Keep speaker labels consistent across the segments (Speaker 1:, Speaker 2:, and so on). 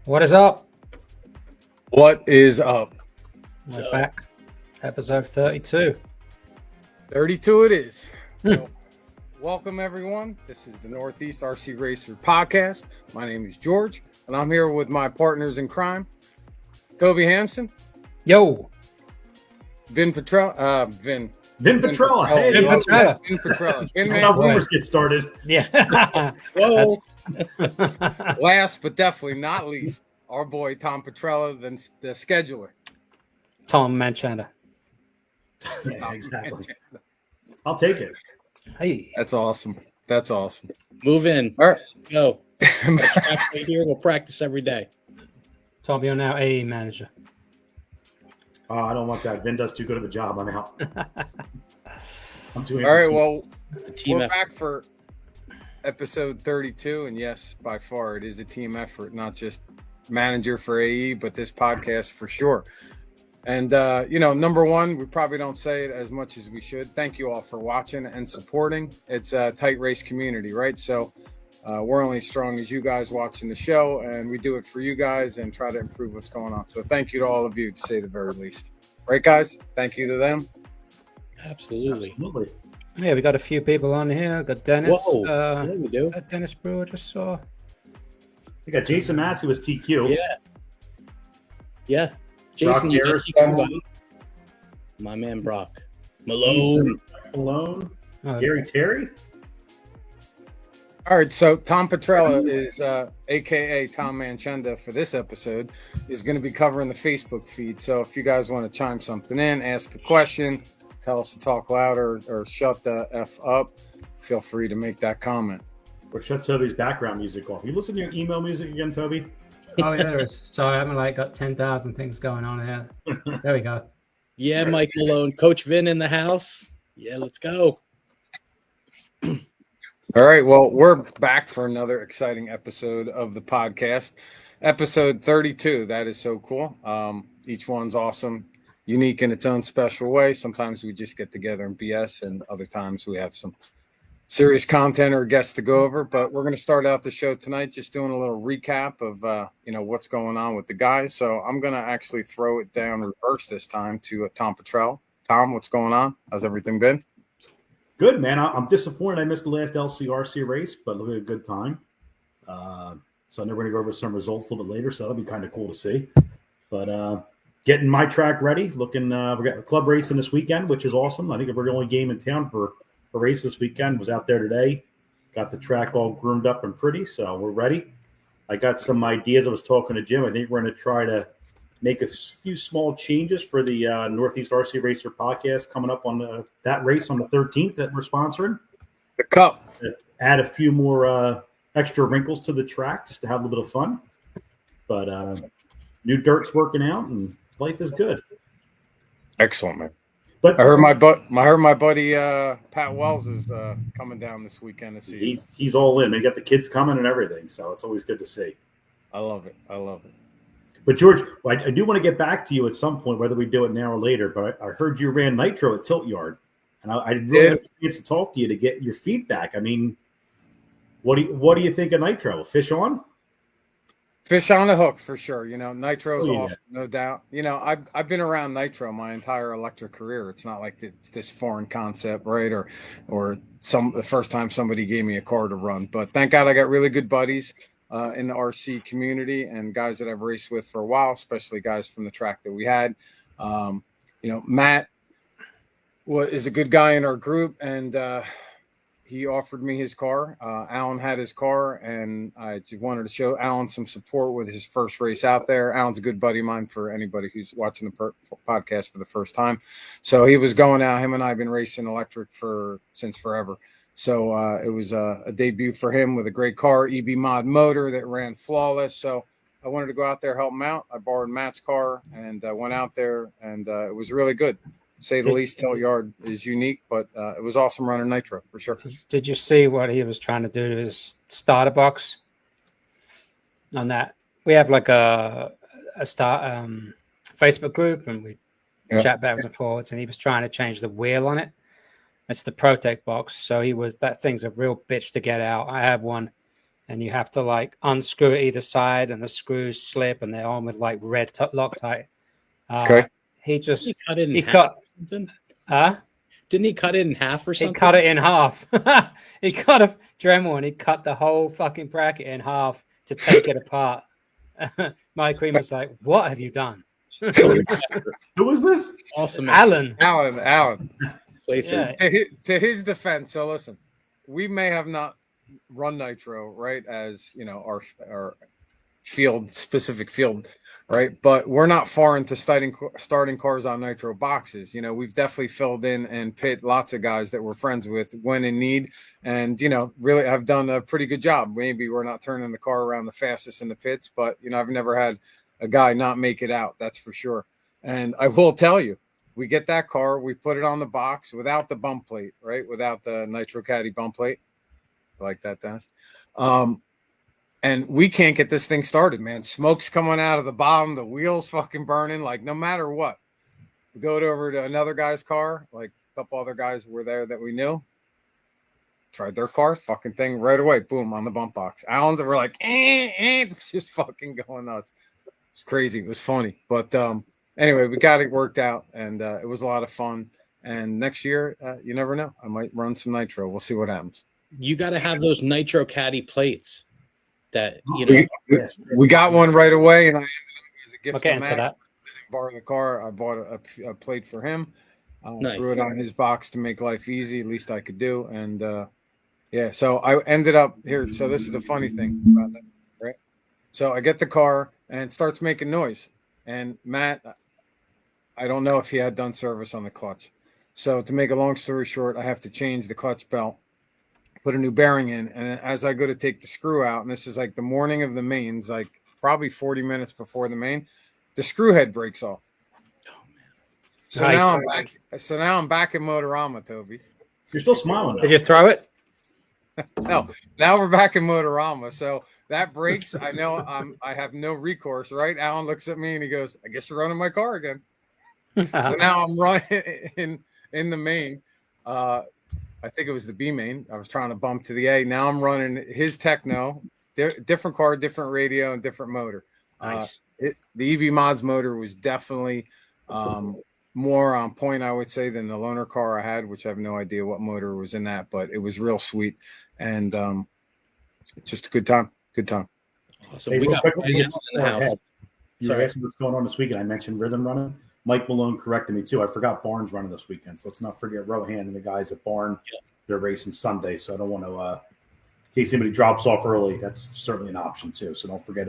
Speaker 1: What is up?
Speaker 2: What is up?
Speaker 1: We're back. Episode 32.
Speaker 2: 32 it is. So, welcome, everyone. This is the Northeast RC Racer podcast. My name is George, and I'm here with my partners in crime, Toby Hampson.
Speaker 1: Yo.
Speaker 2: Vin Petrella. Vin
Speaker 3: Petrella. Hey,
Speaker 1: Vin Petrella.
Speaker 2: Vin Petrella.
Speaker 3: That's how rumors get started.
Speaker 1: Yeah.
Speaker 2: Whoa. Last but definitely not least, our boy Tom Petrella, the scheduler.
Speaker 1: Tom Manchanda.
Speaker 3: Yeah, exactly. I'll take it.
Speaker 1: Hey.
Speaker 2: That's awesome. That's awesome.
Speaker 4: Move in.
Speaker 2: All right.
Speaker 4: Go. Right here. We'll practice every day.
Speaker 1: Tom, you're now a manager.
Speaker 3: I don't want that. Vin does too good of a job. I'm out. I'm too
Speaker 2: All right. Well,
Speaker 4: It's a team
Speaker 2: we're
Speaker 4: effort.
Speaker 2: back for episode 32, and yes, by far, it is a team effort, not just manager for AE, but this podcast for sure. And, number one, we probably don't say it as much as we should. Thank you all for watching and supporting. It's a tight race community, right? So we're only as strong as you guys watching the show, and we do it for you guys and try to improve what's going on. So thank you to all of you, to say the very least. Right, guys? Thank you to them.
Speaker 4: Absolutely.
Speaker 1: Yeah, we got a few people on here. Got Dennis.
Speaker 4: Whoa. Yeah, we do.
Speaker 1: Dennis Brewer just saw.
Speaker 3: We got Jason Massey was TQ.
Speaker 4: Yeah. Yeah. Jason,
Speaker 3: Brock
Speaker 4: you
Speaker 3: Harris,
Speaker 4: get TQ. My man Brock. Malone.
Speaker 3: Malone.
Speaker 1: Oh,
Speaker 3: Gary Terry.
Speaker 2: All right, so Tom Petrella is, a.k.a. Tom Manchanda, for this episode, is going to be covering the Facebook feed. So if you guys want to chime something in, ask a question, tell us to talk louder or shut the F up, feel free to make that comment.
Speaker 3: Or shut Toby's background music off. You listen to your email music again, Toby?
Speaker 1: Oh, yeah, there is. Sorry, I haven't got 10,000 things going on here. There we go.
Speaker 4: Yeah, Mike Malone. Coach Vin in the house. Yeah, let's go.
Speaker 2: All right, well, we're back for another exciting episode of the podcast. Episode 32, that is so cool. Each one's awesome, unique in its own special way. Sometimes we just get together and BS, and other times we have some serious content or guests to go over. But we're going to start out the show tonight just doing a little recap of, what's going on with the guys. So I'm going to actually throw it down reverse this time to Tom Petrell. Tom, what's going on? How's everything been?
Speaker 3: Good, man. I'm disappointed I missed the last LCRC race, but look at a good time. So I know we're going to go over some results a little bit later, so that'll be kind of cool to see. But getting my track ready, looking, we got a club racing this weekend, which is awesome. I think we're the only game in town for a race this weekend. Was out there today, got the track all groomed up and pretty, so we're ready. I got some ideas. I was talking to Jim. I think we're going to try to make a few small changes for the Northeast RC Racer podcast coming up on that race on the 13th that we're sponsoring.
Speaker 2: The Cup.
Speaker 3: Add a few more extra wrinkles to the track just to have a little bit of fun. But new dirt's working out and life is good.
Speaker 2: Excellent, man.
Speaker 3: But
Speaker 2: I heard my buddy Pat Wells is coming down this weekend to see.
Speaker 3: He's all in. They got the kids coming and everything, so it's always good to see.
Speaker 2: I love it.
Speaker 3: But George, I do want to get back to you at some point, whether we do it now or later. But I heard you ran nitro at Tilt Yard, and I really had a chance to talk to you to get your feedback. I mean, what do you think of nitro? Fish on?
Speaker 2: Fish on a hook for sure. Nitro is
Speaker 3: Oh, yeah.
Speaker 2: awesome, no doubt. I've been around nitro my entire electric career. It's not like it's this foreign concept, right? Or the first time somebody gave me a car to run. But thank God I got really good buddies in the RC community and guys that I've raced with for a while, especially guys from the track that we had. Matt is a good guy in our group, and he offered me his car. Alan had his car, and I just wanted to show Alan some support with his first race out there. Alan's a good buddy of mine for anybody who's watching the podcast for the first time. So he was going out. Him and I have been racing electric since forever. So it was a debut for him with a great car, EB Mod motor that ran flawless. So I wanted to go out there, help him out. I borrowed Matt's car and went out there, and it was really good. To say the least. Tilt Yard is unique, but it was awesome running nitro for sure.
Speaker 1: Did you see what he was trying to do to his starter box on that? We have like a Facebook group, and we chat backwards and forwards, and he was trying to change the wheel on it. It's the Protect box. So that thing's a real bitch to get out. I have one and you have to like unscrew it either side, and the screws slip, and they're on with like red Loctite.
Speaker 2: Okay.
Speaker 1: He just
Speaker 4: Didn't he cut it in
Speaker 1: he
Speaker 4: half
Speaker 1: cut.
Speaker 4: or something?
Speaker 1: Huh?
Speaker 4: Didn't he cut it in half or
Speaker 1: He
Speaker 4: something?
Speaker 1: cut it in half. He cut a Dremel and he cut the whole fucking bracket in half to take it apart. My queen was like, "What have you done?"
Speaker 3: Who was this?
Speaker 4: Awesome.
Speaker 1: Alan.
Speaker 2: Alan.
Speaker 4: Placer.
Speaker 1: Yeah.
Speaker 2: To his defense, so listen, we may have not run nitro, right, as you know, our specific field, right, but we're not foreign to starting cars on nitro boxes. You know, we've definitely filled in and pit lots of guys that we're friends with when in need, and you know, really have done a pretty good job. Maybe we're not turning the car around the fastest in the pits, but you know, I've never had a guy not make it out, that's for sure. And I will tell you, we get that car, we put it on the box without the bump plate, right? Without the Nitro Caddy bump plate. I like that, Dennis. And we can't get this thing started, man. Smoke's coming out of the bottom, the wheels fucking burning, like no matter what. We go over to another guy's car, like a couple other guys were there that we knew. Tried their car, fucking thing right away, boom, on the bump box. Alan's were like, just fucking going nuts. It's crazy. It was funny. But anyway, we got it worked out, and it was a lot of fun. And next year, you never know. I might run some nitro. We'll see what happens.
Speaker 4: You got to have those Nitro Caddy plates that, you know.
Speaker 2: We got one right away, and I ended up as a gift
Speaker 1: Okay,
Speaker 2: to
Speaker 1: answer
Speaker 2: Matt.
Speaker 1: that.
Speaker 2: Borrow the car. I bought a plate for him.
Speaker 4: Nice.
Speaker 2: Threw it on his box to make life easy. At least I could do. And yeah, so I ended up here. So this is the funny thing about that, right? So I get the car and it starts making noise. And Matt, I don't know if he had done service on the clutch. So to make a long story short, I have to change the clutch belt, put a new bearing in. And as I go to take the screw out, and this is like the morning of the mains, like probably 40 minutes before the main, the screw head breaks off.
Speaker 4: Oh, man.
Speaker 2: So
Speaker 1: Nice.
Speaker 2: now I'm back in Motorama, Toby.
Speaker 3: You're still smiling.
Speaker 1: Did you throw it?
Speaker 2: No, now we're back in Motorama. So that breaks. I know I have no recourse, right? Alan looks at me and he goes, I guess you're running my car again. So now I'm running in the main. I think it was the B main. I was trying to bump to the A. Now I'm running his Techno, different car, different radio, and different motor.
Speaker 1: Nice.
Speaker 2: The EV Mods motor was definitely more on point, I would say, than the loaner car I had, which I have no idea what motor was in that, but it was real sweet. And just a good time. Good time.
Speaker 4: Awesome.
Speaker 3: Hey,
Speaker 4: We
Speaker 3: real
Speaker 4: got
Speaker 3: quick,
Speaker 4: Ryan in the house.
Speaker 3: You were
Speaker 4: Sorry.
Speaker 3: asking what's going on this weekend. I mentioned rhythm running. Mike Malone corrected me too. I forgot Barnes running this weekend. So let's not forget Rohan and the guys at Barn.
Speaker 4: Yeah.
Speaker 3: They're racing Sunday. So I don't want to, in case anybody drops off early, that's certainly an option too. So don't forget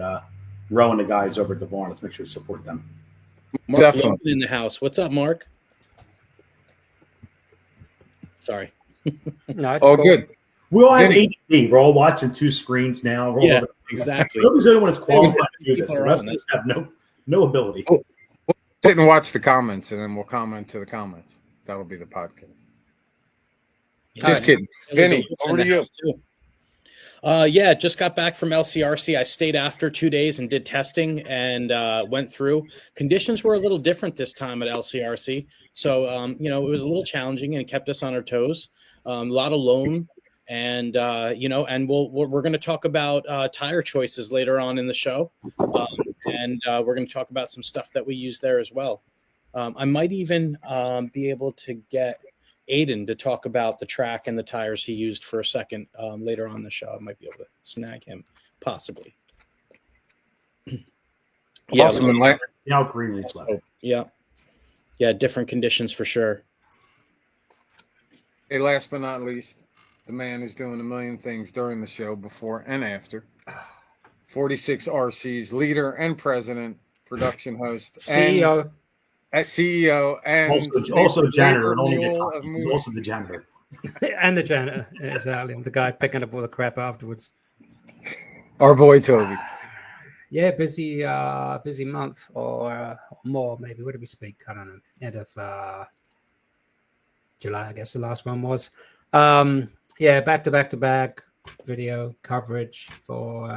Speaker 3: Row and the guys over at the Barn. Let's make sure to support them.
Speaker 4: Mark
Speaker 2: Definitely.
Speaker 4: Logan in the house. What's up, Mark? Sorry.
Speaker 1: No, it's
Speaker 2: Oh,
Speaker 1: cool.
Speaker 2: good.
Speaker 3: We all have
Speaker 2: Vinny.
Speaker 3: ADD. We're all watching two screens now. We're all
Speaker 4: Yeah,
Speaker 3: over the place.
Speaker 4: exactly.
Speaker 3: Nobody's the only one that's qualified to do this.
Speaker 4: People
Speaker 3: The
Speaker 4: are
Speaker 3: rest
Speaker 4: on
Speaker 3: of us have no ability.
Speaker 2: Oh. Sit and watch the comments, and then we'll comment to the comments. That'll be the podcast. Just kidding. Vinny, over to you.
Speaker 4: Yeah, just got back from LCRC. I stayed after 2 days and did testing and went through. Conditions were a little different this time at LCRC. So, you know, it was a little challenging and it kept us on our toes. A lot of loam. And, you know, and we're going to talk about tire choices later on in the show. And we're going to talk about some stuff that we use there as well. I might even be able to get Aiden to talk about the track and the tires he used for a second later on the show. I might be able to snag him, possibly.
Speaker 2: Awesome.
Speaker 3: Now Greenleaf's left.
Speaker 4: Yeah, different conditions for sure.
Speaker 2: Hey, last but not least, the man who's doing a million things during the show, before and after. 46 RC's leader and president, production host,
Speaker 1: CEO.
Speaker 2: and CEO, and
Speaker 3: Also janitor. And only
Speaker 2: mule
Speaker 3: the
Speaker 2: of
Speaker 3: He's
Speaker 2: movies.
Speaker 3: also the janitor.
Speaker 1: And the janitor. Exactly. I'm the guy picking up all the crap afterwards.
Speaker 2: Our boy Toby.
Speaker 1: Yeah, busy month or more, maybe. What did we speak? I don't know. End of July, I guess the last one was. Yeah, back to back video coverage for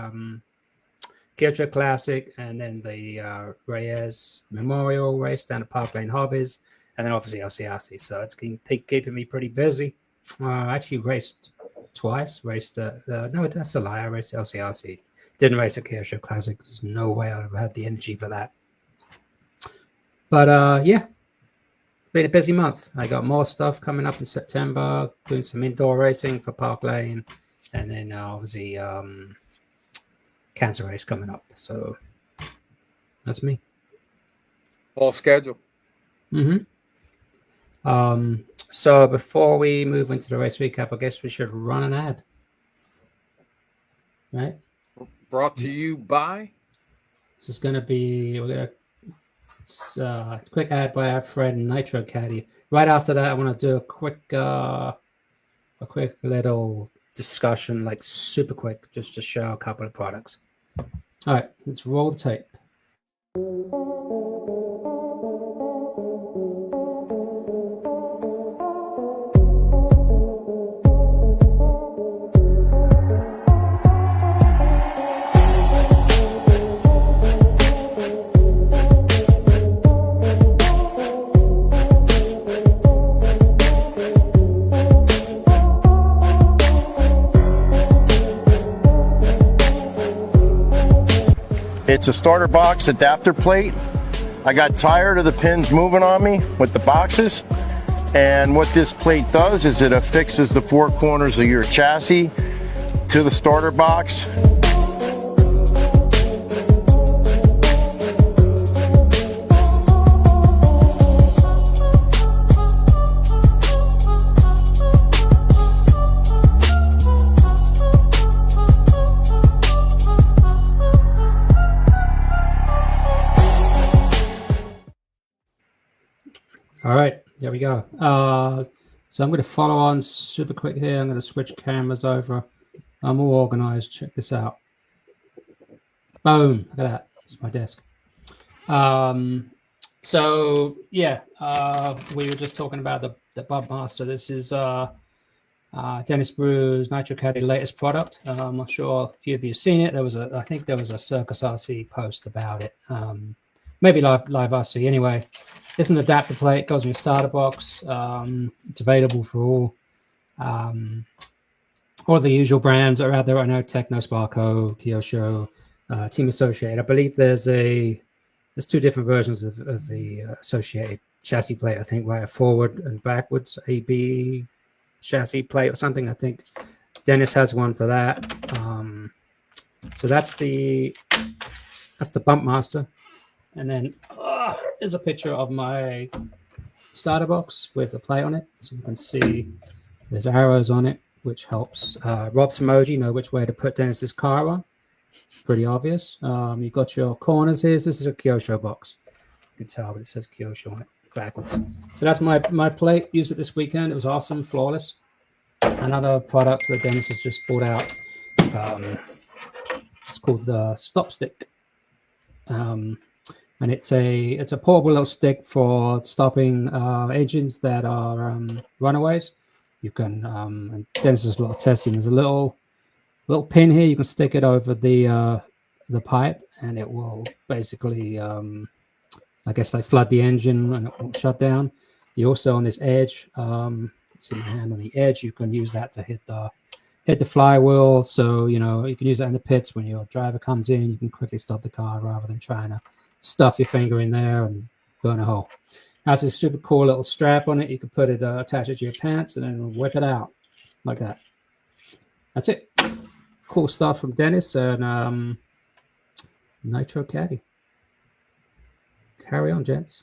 Speaker 1: Kiltra Classic, and then the Reyes Memorial race down at Park Lane Hobbies, and then obviously LCRC. So it's keeping me pretty busy. I actually raced twice. Raced no, that's a lie. I raced LCRC. Didn't race at Kyosho Classic. There's no way I'd have had the energy for that. But yeah, been a busy month. I got more stuff coming up in September. Doing some indoor racing for Park Lane, and then obviously Cancer Race coming up. So that's me.
Speaker 2: All schedule.
Speaker 1: Mm-hmm. So before we move into the race recap, I guess we should run an ad. Right?
Speaker 2: Brought to you by.
Speaker 1: This is going to be, we're going to quick ad by our friend Nitro Caddy. Right after that, I want to do a quick little discussion, like super quick, just to show a couple of products. All right, let's roll the tape.
Speaker 5: It's a starter box adapter plate. I got tired of the pins moving on me with the boxes. And what this plate does is it affixes the four corners of your chassis to the starter box.
Speaker 1: All right, there we go. So I'm going to follow on super quick here. I'm going to switch cameras over. I'm all organized. Check this out. Boom. Look at that. It's my desk. So yeah, we were just talking about the Bub Master. This is Dennis Brew's Nitro Caddy latest product. I'm not sure if a few of you have seen it. I think there was a Circus RC post about it. Maybe live RC. Anyway, it's an adapter plate. Goes in your starter box. It's available for all the usual brands that are out there right now: Techno, Sparco, Kyosho, Team Associated. I believe there's two different versions of the Associated chassis plate. I think right, forward and backwards AB chassis plate or something. I think Dennis has one for that. So that's the Bump Master. And then there's a picture of my starter box with the plate on it. So you can see there's arrows on it, which helps Rob Samoji know which way to put Dennis's car on. Pretty obvious. You've got your corners here. So this is a Kyosho box. You can tell, but it says Kyosho on it backwards. So that's my plate. Used it this weekend. It was awesome, flawless. Another product that Dennis has just brought out. It's called the Stop Stick. And it's a portable little stick for stopping engines that are runaways. You can, and Dennis does a lot of testing. There's a little pin here. You can stick it over the pipe, and it will basically, I guess, like flood the engine, and it will shut down. You also on this edge, it's in my hand on the edge. You can use that to hit the flywheel. So you can use that in the pits when your driver comes in. You can quickly stop the car rather than trying to stuff your finger in there and burn a hole. Has a super cool little strap on it. You can put it, attach it to your pants, and then whip it out like that. That's it. Cool stuff from Dennis and Nitro Caddy. Carry on, gents.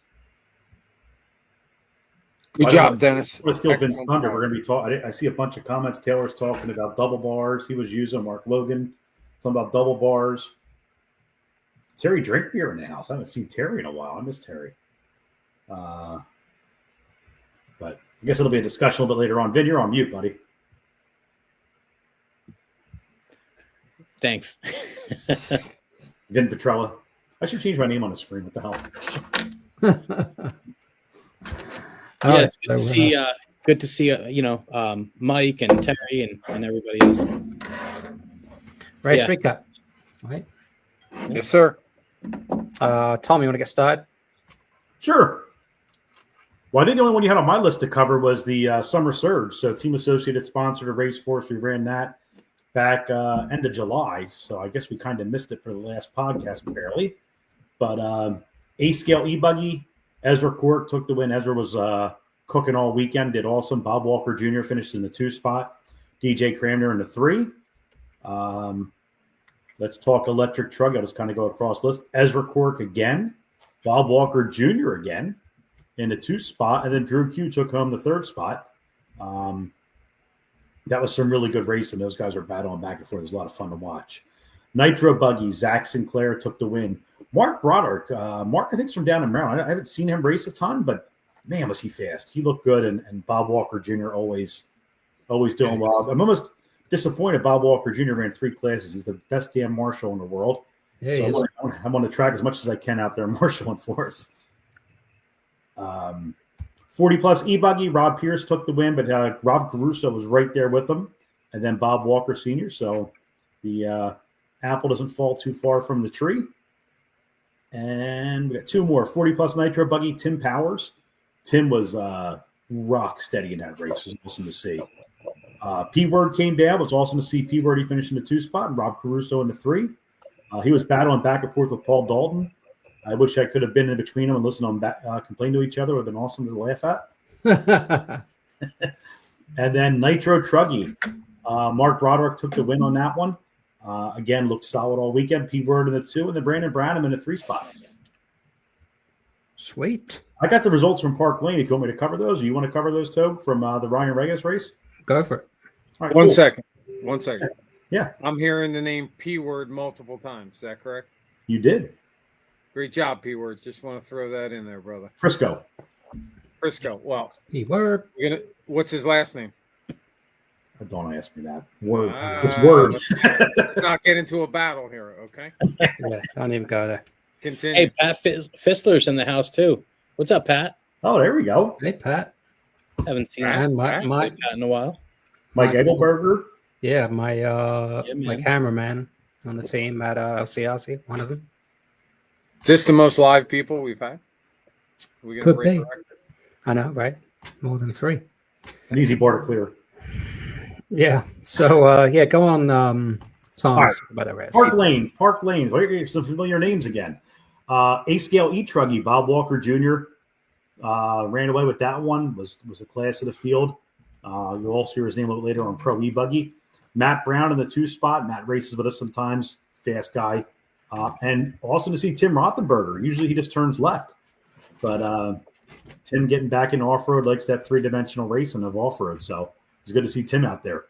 Speaker 2: Good job, Dennis.
Speaker 3: We're still Vince Thunder. We're going to be talking. I see a bunch of comments. Taylor's talking about double bars. He was using Mark Logan talking about double bars. Terry drink beer in the house. I haven't seen Terry in a while. I miss Terry. But I guess it'll be a discussion a little bit later on. Vin, you're on mute, buddy.
Speaker 4: Thanks.
Speaker 3: Vin Petrella. I should change my name on the screen. What the hell?
Speaker 4: Yeah, it's good to see Mike and Terry and everybody else.
Speaker 1: Race recap. All right.
Speaker 2: Yes, sir.
Speaker 1: Tom, you want to get started?
Speaker 3: Sure. Well, I think the only one you had on my list to cover was the Summer Surge. So Team Associated sponsored a race for us. We ran that back end of July. So I guess we kind of missed it for the last podcast barely. But A-Scale E-Buggy, Ezra Court took the win. Ezra was cooking all weekend, did awesome. Bob Walker Jr. finished in the 2 spot. DJ Cramner in the 3. Let's talk electric truck. I'll just kind of go across the list. Ezra Cork again. Bob Walker Jr. again in the 2 spot. And then Drew Q took home the 3rd spot. That was some really good racing. Those guys were battling back and forth. It was a lot of fun to watch. Nitro Buggy, Zach Sinclair took the win. Mark Broderick. Mark, I think, is from down in Maryland. I haven't seen him race a ton, but man, was he fast. He looked good. And Bob Walker Jr. always doing well. I'm almost disappointed Bob Walker Jr. ran 3 classes. He's the best damn marshal in the world.
Speaker 1: Yeah,
Speaker 3: so I'm on the track as much as I can out there marshaling for us. 40 plus E-Buggy, Rob Pierce took the win, but Rob Caruso was right there with him. And then Bob Walker Sr. So the apple doesn't fall too far from the tree. And we got 2 more. 40 plus Nitro Buggy, Tim Powers. Tim was rock steady in that race. It was awesome to see. P-Word came down. It was awesome to see P-Word. He finished in the 2 spot and Rob Caruso in the 3. He was battling back and forth with Paul Dalton. I wish I could have been in between them and listened to them complain to each other. It would have been awesome to laugh at. And then Nitro Truggy. Mark Broderick took the win on that one. Again, looked solid all weekend. P-Word in the 2, and then Brandon Branham in the 3 spot.
Speaker 1: Sweet.
Speaker 3: I got the results from Park Lane. If you want me to cover those, or you want to cover those, Tobe, from the Ryan Regis race?
Speaker 1: Go for it.
Speaker 3: All right,
Speaker 2: One
Speaker 3: cool.
Speaker 2: second. 1 second.
Speaker 3: Yeah.
Speaker 2: I'm hearing the name P-Word multiple times. Is that correct?
Speaker 3: You did.
Speaker 2: Great job, P-Word. Just want to throw that in there, brother.
Speaker 3: Frisco.
Speaker 2: Frisco. Well,
Speaker 1: P-Word.
Speaker 2: what's his last name?
Speaker 3: Don't ask me that. Word.
Speaker 2: Ah,
Speaker 3: It's Word.
Speaker 2: Let's not get into a battle here, okay?
Speaker 1: Yeah, don't even go there.
Speaker 2: Continue.
Speaker 4: Hey, Pat Fistler's in the house too. What's up, Pat?
Speaker 3: Oh, there we go.
Speaker 1: Hey, Pat.
Speaker 4: Haven't seen
Speaker 1: And
Speaker 4: Pat in a while.
Speaker 3: Mike Egelberger.
Speaker 1: Yeah, my
Speaker 4: man.
Speaker 1: my cameraman on the team at LCRC, one of them.
Speaker 2: Is this the most live people we've had? We
Speaker 1: Could
Speaker 2: break
Speaker 1: be.
Speaker 2: the record?
Speaker 1: I know, right? More than 3.
Speaker 3: An easy bar to clear.
Speaker 1: Yeah. So yeah, go on, Tom.
Speaker 3: right.
Speaker 1: By the rest.
Speaker 3: Park Lane. Some familiar names again. A-Scale E-Truggy, Bob Walker Jr. Ran away with that one. Was a class of the field. You'll also hear his name a little later on Pro E-Buggy. Matt Brown in the 2 spot. Matt races with us sometimes. Fast guy. And awesome to see Tim Rothenberger. Usually he just turns left. But Tim getting back into off-road, likes that 3-dimensional racing of off-road. So it's good to see Tim out there.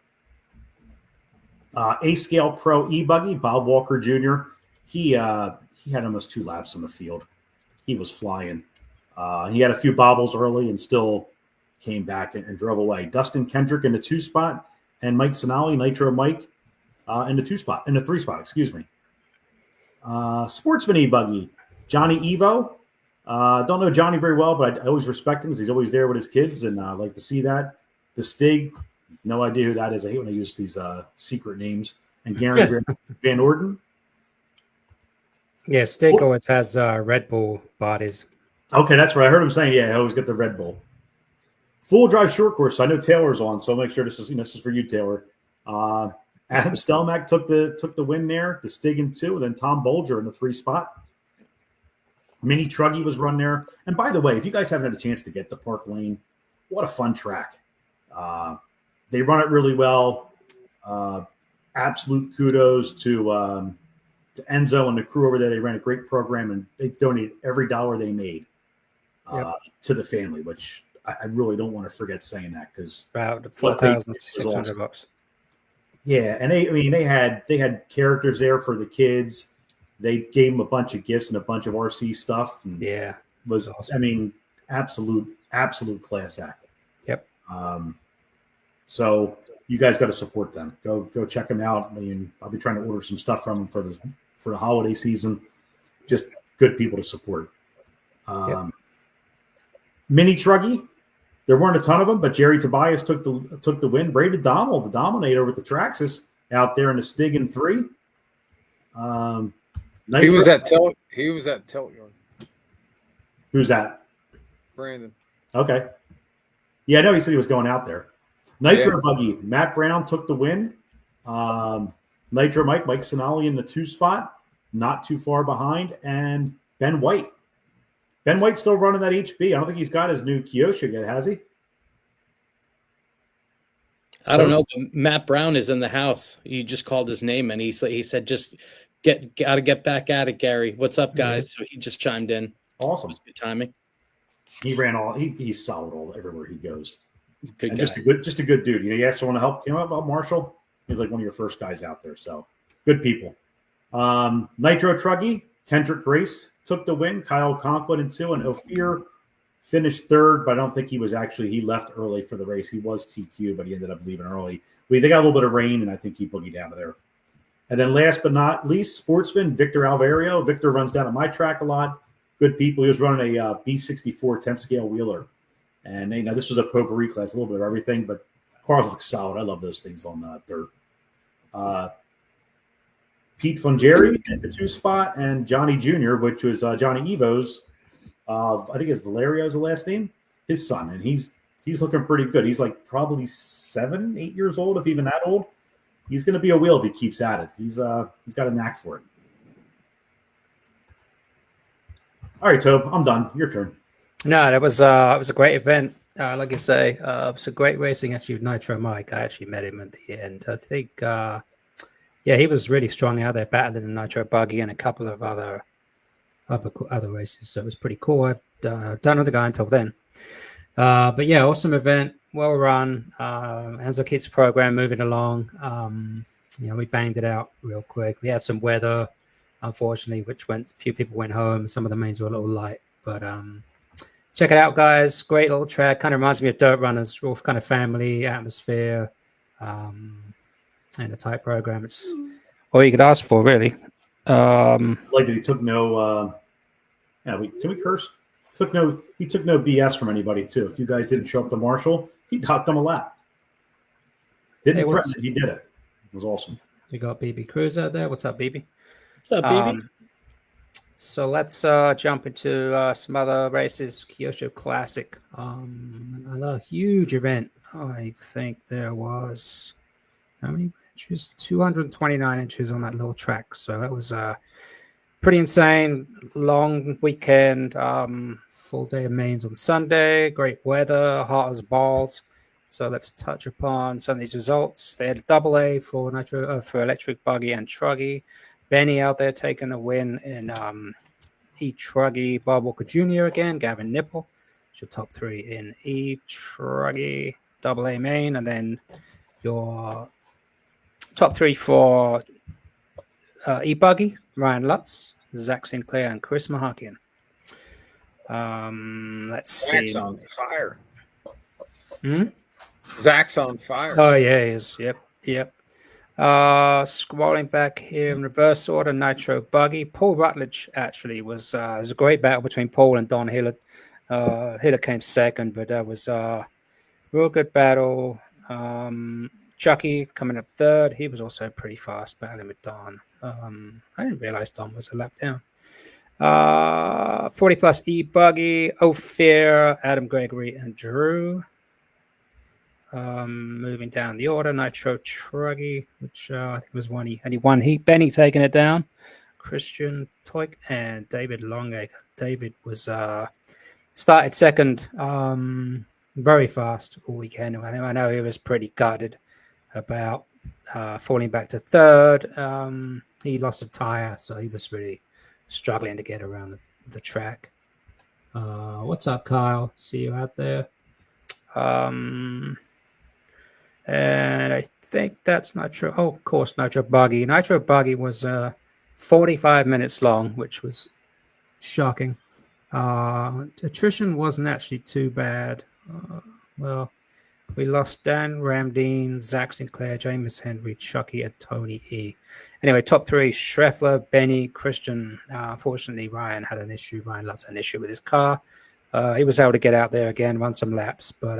Speaker 3: A-Scale Pro E-Buggy, Bob Walker Jr. He had almost 2 laps on the field. He was flying. He had a few bobbles early and still came back and drove away. Dustin Kendrick in the 2 spot and Mike Sinali, Nitro Mike, in the 3 spot, excuse me. Sportsman E-Buggy, Johnny Evo. Don't know Johnny very well, but I always respect him because he's always there with his kids, and I like to see that. The Stig, no idea who that is. I hate when I use these secret names. And Gary Van Orden.
Speaker 1: Yeah, Stick always has Red Bull bodies.
Speaker 3: Okay, that's right. I heard him saying, yeah, I always get the Red Bull. Full drive short course. I know Taylor's on, so I'll make sure this is for you, Taylor. Adam Stelmack took the win there. The Stig in 2, and then Tom Bolger in the 3 spot. Mini Truggy was run there. And by the way, if you guys haven't had a chance to get to Park Lane, what a fun track. They run it really well. Absolute kudos to Enzo and the crew over there. They ran a great program, and they donated every dollar they made to the family, which I really don't want to forget saying that because
Speaker 1: About $4,600.
Speaker 3: Yeah, and they had characters there for the kids. They gave them a bunch of gifts and a bunch of RC stuff. And
Speaker 1: yeah,
Speaker 3: was
Speaker 1: awesome.
Speaker 3: I mean, absolute class act.
Speaker 1: Yep.
Speaker 3: So you guys got to support them. Go check them out. I mean, I'll be trying to order some stuff from them for the holiday season. Just good people to support. Mini Truggy. There weren't a ton of them, but Jerry Tobias took the win. Braden Dommel, the Dominator with the Traxxas out there in the Stig in 3.
Speaker 2: He was at Tilt Yard.
Speaker 3: Who's that?
Speaker 2: Brandon.
Speaker 3: Okay. Yeah, I know he said he was going out there. Nitro Buggy, Matt Brown took the win. Nitro Mike Sonali in the 2 spot, not too far behind, and Ben White. Ben White's still running that HB. I don't think he's got his new Kyosho yet, has he?
Speaker 4: I don't know. But Matt Brown is in the house. You just called his name, and he said, "Just gotta get back at it, Gary. What's up, guys?" So he just chimed in.
Speaker 3: Awesome.
Speaker 4: It was good timing.
Speaker 3: He ran all. He's solid everywhere he goes.
Speaker 4: Good
Speaker 3: and
Speaker 4: guy.
Speaker 3: just a good dude. You asked someone to help. About Marshall. He's like one of your first guys out there. So good people. Nitro Truggy, Kendrick Grace took the win. Kyle Conklin in 2, and Ophir finished 3rd, but I don't think he left early for the race. He was TQ, but he ended up leaving early. They got a little bit of rain, and I think he boogied out of there. And then last but not least, sportsman Victor Alvario. Victor runs down at my track a lot. Good people. He was running a B64 10th scale wheeler. And this was a potpourri class, a little bit of everything, but the car looks solid. I love those things on dirt. Pete Fungeri in the 2 spot, and Johnny Jr., which was Johnny Evo's. I think it's Valerio's the last name. His son, and he's looking pretty good. He's like probably 7, 8 years old, if even that old. He's going to be a wheel if he keeps at it. He's got a knack for it. All right, Tobe, I'm done. Your turn.
Speaker 1: No, it was a great event. Like I say, it was a great racing actually with Nitro Mike. I actually met him at the end. I think, he was really strong out there, battling the Nitro Buggy and a couple of other races. So it was pretty cool. I don't know the guy until then. But yeah, awesome event, well run. Enzo keeps the program moving along. We banged it out real quick. We had some weather, unfortunately, a few people went home. Some of the mains were a little light, but check it out, guys. Great little track. Kind of reminds me of Dirt Runners, all kind of family atmosphere, and a tight program. It's all you could ask for, really.
Speaker 3: Like that he took no. Can we curse? He took no BS from anybody too. If you guys didn't show up to Marshall, he knocked them a lap. Didn't threaten it. He did it. It was awesome.
Speaker 1: We got BB Cruz out there. What's up, BB?
Speaker 4: What's up, BB?
Speaker 1: So let's jump into some other races. Kyosho Classic, another huge event. I think there was how many inches? 229 inches on that little track. So that was pretty insane. Long weekend, full day of mains on Sunday. Great weather, hot as balls. So let's touch upon some of these results. They had a double A for for Electric Buggy and Truggy. Benny out there taking the win in E-Truggy. Bob Walker Jr. again. Gavin Nipple. It's your top 3 in E-Truggy double A main. And then your top 3 for E-Buggy. Ryan Lutz, Zach Sinclair, and Chris Mahakian. Let's see.
Speaker 2: Zach's on fire.
Speaker 1: Hmm?
Speaker 2: Zach's on fire.
Speaker 1: Oh, yeah, he is. Yep. Scrolling back here in reverse order, Nitro Buggy. Paul Rutledge actually was a great battle between Paul and Don Hillard. Hillard came second, but that was a real good battle. Chucky coming up third. He was also pretty fast battling with Don. I didn't realize Don was a lap down. 40 plus E-Buggy, Ophir, Adam Gregory, and Drew. Moving down the order, Nitro Truggy, which I think was only one heat. Benny taking it down. Christian Toik and David Longacre. David was started second, very fast all weekend. I know he was pretty gutted about falling back to third. He lost a tire, so he was really struggling to get around the track. What's up, Kyle? See you out there. And I think that's Nitro. Oh, of course, Nitro Buggy. Nitro Buggy was 45 minutes long, which was shocking. Attrition wasn't actually too bad. We lost Dan Ramdeen, Zach Sinclair, James Henry, Chucky, and Tony E. Anyway, top 3, Schreffler, Benny, Christian. Unfortunately, Ryan Lutz had an issue with his car. He was able to get out there again, run some laps, but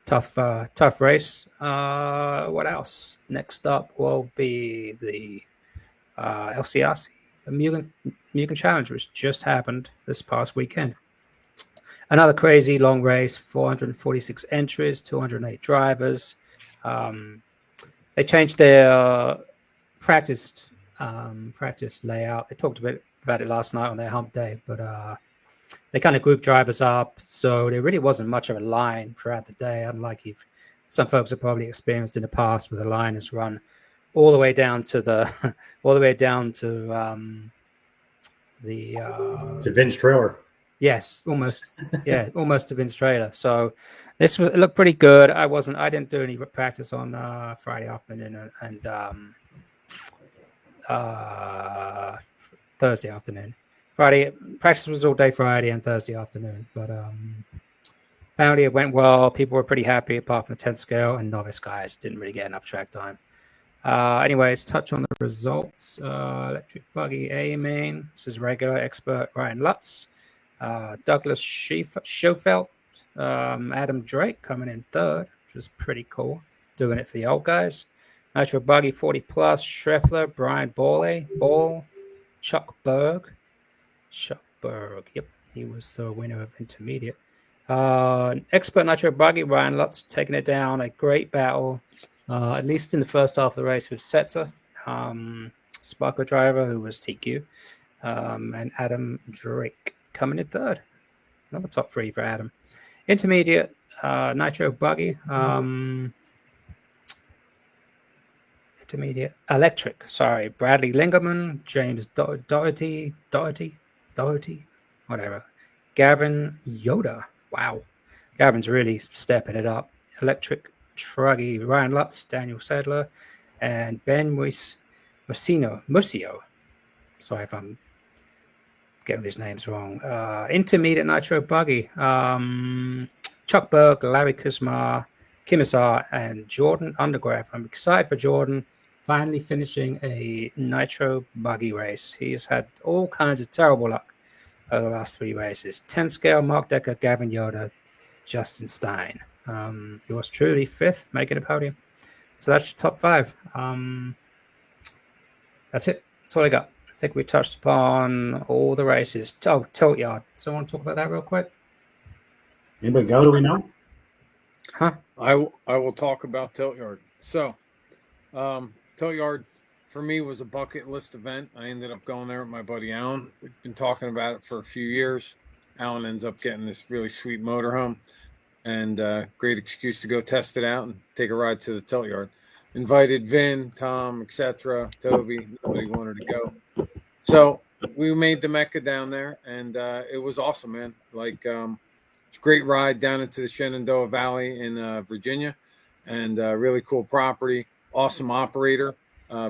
Speaker 1: tough race. What else? Next up will be the LCRC Mugen Challenge, which just happened this past weekend. Another crazy long race, 446 entries, 208 drivers. They changed their practice layout. They talked a bit about it last night on their hump day, but they kind of grouped drivers up, so there really wasn't much of a line throughout the day, unlike if some folks have probably experienced in the past, where the line is run all the way down to the
Speaker 3: It's a Vince trailer.
Speaker 1: yes, almost almost to Vince trailer. So it looked pretty good. I didn't do any practice on Friday afternoon and Thursday afternoon. Friday practice was all day Friday and Thursday afternoon, but apparently it went well. People were pretty happy, apart from the 10th scale, and novice guys didn't really get enough track time. Anyways, touch on the results. Electric buggy A main. This is regular expert Ryan Lutz. Douglas Schofield, Adam Drake coming in third, which was pretty cool. Doing it for the old guys. Nitro buggy 40 plus. Schreffler, Brian Ball, Chuck Berg. Yep, he was the winner of intermediate. Expert Nitro buggy Ryan Lutz taking it down. A great battle. At least in the first half of the race with Setzer, Sparko driver, who was TQ, and Adam Drake coming in third. Another top three for Adam. Intermediate, Nitro buggy. Intermediate, electric. Sorry, Bradley Lingerman, James Doherty, whatever. Gavin Yoda. Wow. Gavin's really stepping it up. Electric Truggy, Ryan Lutz, Daniel Sadler, and Ben Musio. Sorry if I'm getting these names wrong. Intermediate Nitro Buggy, Chuck Berg, Larry Kimisar, and Jordan Undergraf. I'm excited for Jordan finally finishing a Nitro Buggy race. He's had all kinds of terrible luck over the last 3 races. 10 scale, Mark Decker, Gavin Yoda, Justin Stein. Yours truly 5th, making a podium. So that's your top 5. That's it. That's all I got. I think we touched upon all the races. Oh, Tilt Yard. So I want to talk about that real quick.
Speaker 3: Anybody go? Do we know?
Speaker 2: I will talk about Tilt Yard. So, Tilt Yard for me was a bucket list event. I ended up going there with my buddy Alan. We've been talking about it for a few years. Alan ends up getting this really sweet motorhome, and great excuse to go test it out and take a ride to the Tilt Yard. Invited Vin, Tom, etc., Toby. Nobody wanted to go, so we made the Mecca down there, and it was awesome, man. Like, it's a great ride down into the Shenandoah Valley in Virginia, and really cool property. Awesome operator.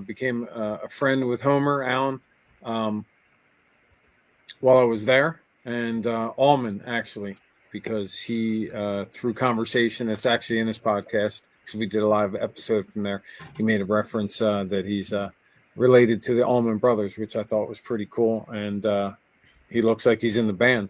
Speaker 2: Became a friend with Homer Allen while I was there, and Allman actually, because he through conversation that's actually in this podcast, because we did a live episode from there, he made a reference that he's related to the Allman Brothers, which I thought was pretty cool, and he looks like he's in the band.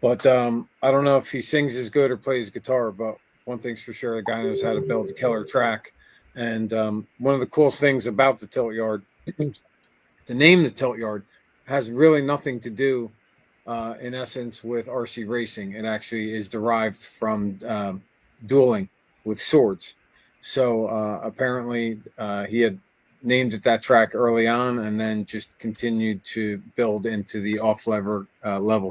Speaker 2: But I don't know if he sings as good or plays guitar, but one thing's for sure, the guy knows how to build a killer track. And one of the coolest things about the Tilt Yard, the name the Tilt Yard has really nothing to do, in essence, with RC racing. It actually is derived from dueling with swords. So apparently he had named it that track early on, and then just continued to build into the level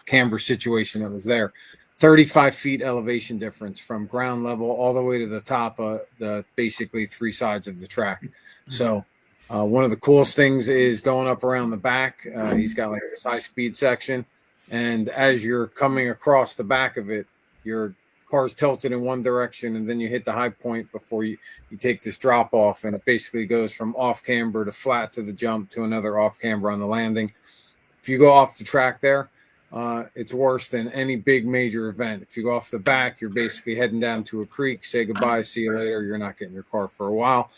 Speaker 2: camber situation that was there. 35 feet elevation difference from ground level all the way to the top of the basically 3 sides of the track. So one of the coolest things is going up around the back. He's got like this high speed section, and as you're coming across the back of it, your car's tilted in one direction, and then you hit the high point before you take this drop off, and it basically goes from off camber to flat to the jump to another off camber on the landing. If you go off the track there, it's worse than any big major event. If you go off the back, you're basically heading down to a creek, say goodbye, see you later. You're not getting your car for a while.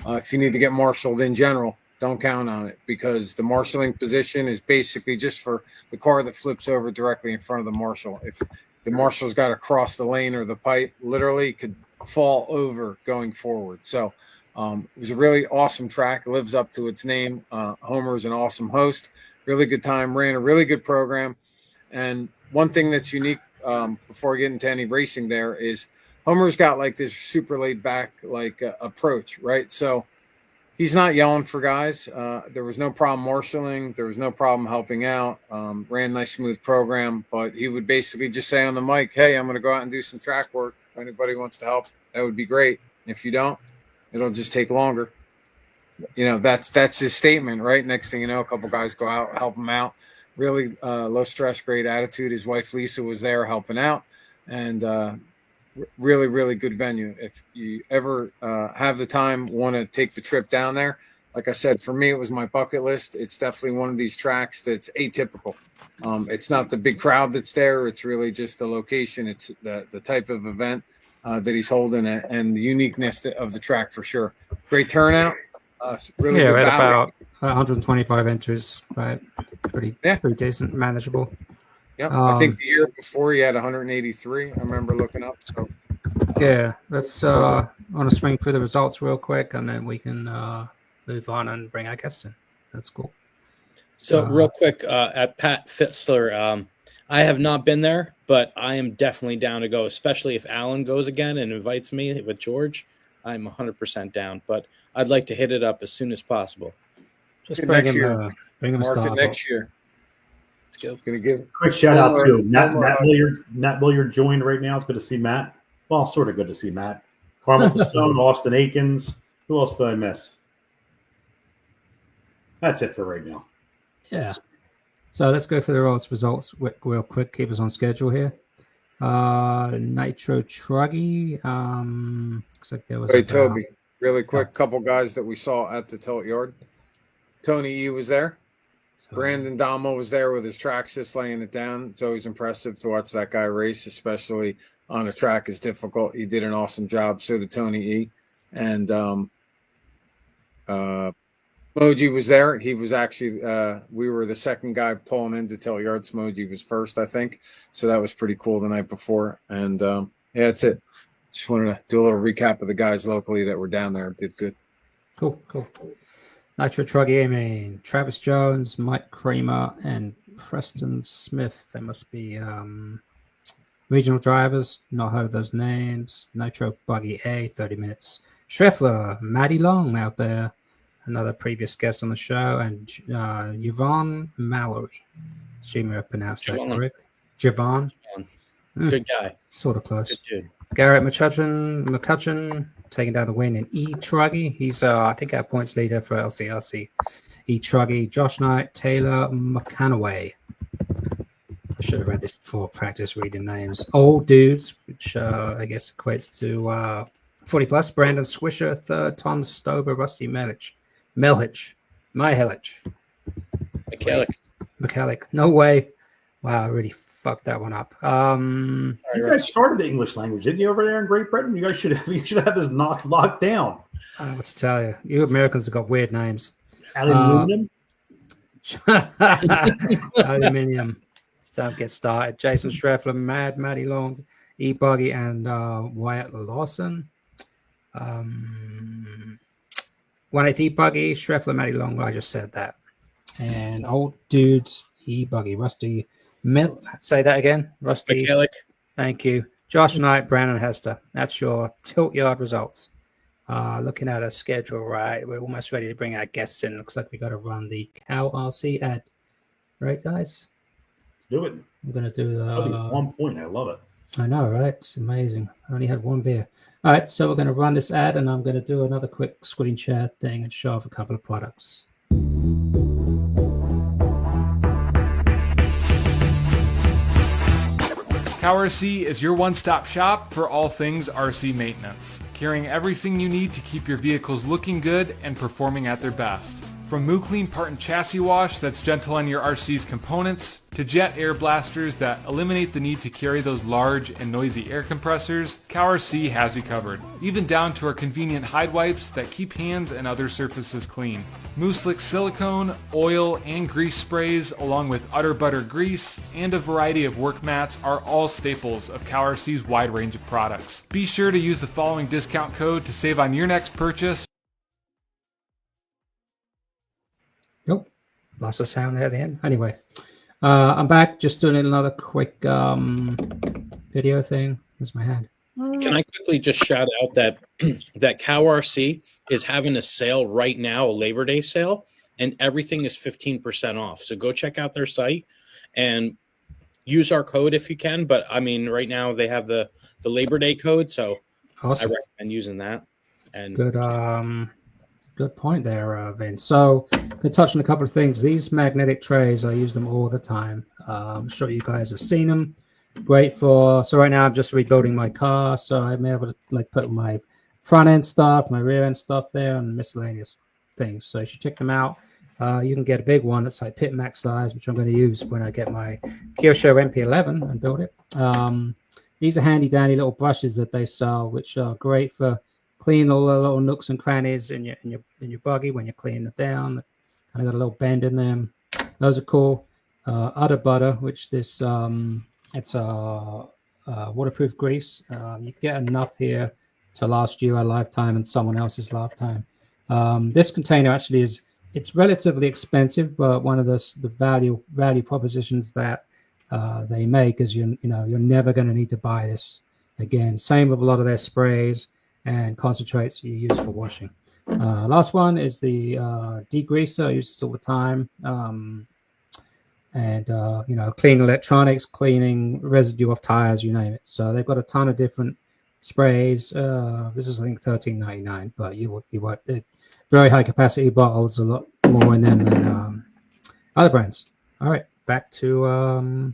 Speaker 2: If you need to get marshaled in general, don't count on it, because the marshaling position is basically just for the car that flips over directly in front of the marshal. If the marshal's got to cross the lane or the pipe, literally could fall over going forward. So it was a really awesome track. It lives up to its name. Homer's an awesome host. Really good time. Ran a really good program. And one thing that's unique before getting to any racing there is Homer's got like this super laid back like approach, right? So he's not yelling for guys. There was no problem marshaling. There was no problem helping out. Ran a nice smooth program, but he would basically just say on the mic, "Hey, I'm going to go out and do some track work. If anybody wants to help, that would be great. If you don't, it'll just take longer." You know, that's his statement, right? Next thing you know, a couple guys go out, help him out. Really low stress, great attitude. His wife Lisa was there helping out, and really, really good venue. If you ever have the time, want to take the trip down there, like I said, for me, it was my bucket list. It's definitely one of these tracks that's atypical. It's not the big crowd that's there. It's really just the location. It's the type of event that he's holding and the uniqueness of the track for sure. Great turnout. Really
Speaker 1: Yeah,
Speaker 2: good
Speaker 1: we had
Speaker 2: battle.
Speaker 1: about 125 entries, right? Pretty decent, manageable.
Speaker 2: Yeah, I think the year before he had 183. I remember looking up. So
Speaker 1: yeah, let's want to swing through the results real quick, and then we can move on and bring our guests in. That's cool.
Speaker 4: So real quick, at Pat Fitzler, I have not been there, but I am definitely down to go, especially if Alan goes again and invites me with George. I'm 100% down, but I'd like to hit it up as soon as possible.
Speaker 1: Just bring him a
Speaker 2: market
Speaker 1: star.
Speaker 2: next year.
Speaker 4: Let's go.
Speaker 2: Gonna give
Speaker 3: Quick shout out to
Speaker 2: Omar.
Speaker 3: Matt Williard joined right now. It's good to see Matt. Well, sort of good to see Matt. Carmel Stone, Austin Akins. Who else did I miss? That's it for right now.
Speaker 1: Yeah. So let's go for the results real quick. Keep us on schedule here. Nitro Truggy. Looks like there was
Speaker 2: Toby. Really quick, couple guys that we saw at the tilt yard. Tony E was there. Brandon Damo was there with his track just laying it down. It's always impressive to watch that guy race, especially on a track as difficult. He did an awesome job. So did Tony E. And Moji was there. He was actually we were the second guy pulling into tilt yards. Moji was first, I think. So that was pretty cool the night before. And yeah, that's it. Just wanted to do a little recap of the guys locally that were down there. Did good.
Speaker 1: Cool. Nitro Truggy, I mean, Travis Jones, Mike Kramer, and Preston Smith. They must be regional drivers. Not heard of those names. Nitro Buggy A, 30 minutes. Schreffler, Maddie Long out there. Another previous guest on the show. And Yvonne Mallory. Assume I pronounced that correctly. Javon.
Speaker 4: Good guy.
Speaker 1: Sort of close.
Speaker 4: Good dude.
Speaker 1: Garrett McCutcheon taking down the win in E-Truggy. He's, I think, our points leader for LCRC. E-Truggy, Josh Knight, Taylor McCanaway. I should have read this before practice reading names. Old Dudes, which I guess equates to 40 plus. Brandon Swisher, third. Tom Stober, Rusty Mihelic. McCallick. No way. Wow, I really fucked that one up.
Speaker 3: You guys started the English language, didn't you, over there in Great Britain? You guys should have this locked down.
Speaker 1: I don't know what to tell you. You Americans have got weird names.
Speaker 3: Aluminium.
Speaker 1: Aluminium. Don't get started. Jason Schreffler, Maddie Long, E-Buggy, and Wyatt Lawson. 1/8 E-Buggy, Schreffler, Maddie Long. I just said that. And Old Dudes, E-Buggy, Rusty. Say that again. Rusty.
Speaker 4: McCallick.
Speaker 1: Thank you. Josh Knight, Brandon Hester. That's your tilt yard results. Looking at our schedule, right? We're almost ready to bring our guests in. Looks like we got to run the Cow RC ad. Right, guys?
Speaker 3: Do it.
Speaker 1: We're going to do
Speaker 3: He's on point. I love it.
Speaker 1: I know, right? It's amazing. I only had one beer. All right, so we're going to run this ad, and I'm going to do another quick screen share thing and show off a couple of products.
Speaker 6: Cow RC is your one-stop shop for all things RC maintenance, carrying everything you need to keep your vehicles looking good and performing at their best. From Moo Clean part and chassis wash that's gentle on your RC's components, to jet air blasters that eliminate the need to carry those large and noisy air compressors, Cow RC has you covered. Even down to our convenient hide wipes that keep hands and other surfaces clean. Moo Slick silicone, oil, and grease sprays, along with Utter Butter grease, and a variety of work mats are all staples of Cow RC's wide range of products. Be sure to use the following discount code to save on your next purchase.
Speaker 1: Nope. Lost the sound there at the end. Anyway, I'm back. Just doing another quick video thing. Where's my hand?
Speaker 4: Can I quickly just shout out that that Cow RC is having a sale right now, a Labor Day sale, and everything is 15% off. So go check out their site and use our code if you can. But I mean, right now they have the Labor Day code, so
Speaker 1: Awesome.
Speaker 4: I recommend using that. And
Speaker 1: good point there, Vince. So, to touch on a couple of things. These magnetic trays, I use them all the time. I'm sure you guys have seen them. Great for. So right now I'm just rebuilding my car, so I'm able to like put my front end stuff, my rear end stuff there, and miscellaneous things. So you should check them out. You can get a big one that's like pit max size, which I'm going to use when I get my Kyosho MP11 and build it. These are handy dandy little brushes that they sell, which are great for cleaning all the little nooks and crannies in your buggy when you're cleaning it down. Kind of got a little bend in them. Those are cool. Udder butter, which this it's a waterproof grease. You can get enough here to last you a lifetime and someone else's lifetime. This container actually it's relatively expensive, but one of the value propositions that they make is you're never going to need to buy this again. Same with a lot of their sprays and concentrates you use for washing. Last one is the degreaser. I use this all the time. And clean electronics, cleaning residue off tires, you name it. So they've got a ton of different sprays. This is I think $13.99, but you very high capacity bottles, a lot more in them than other brands. All right, back to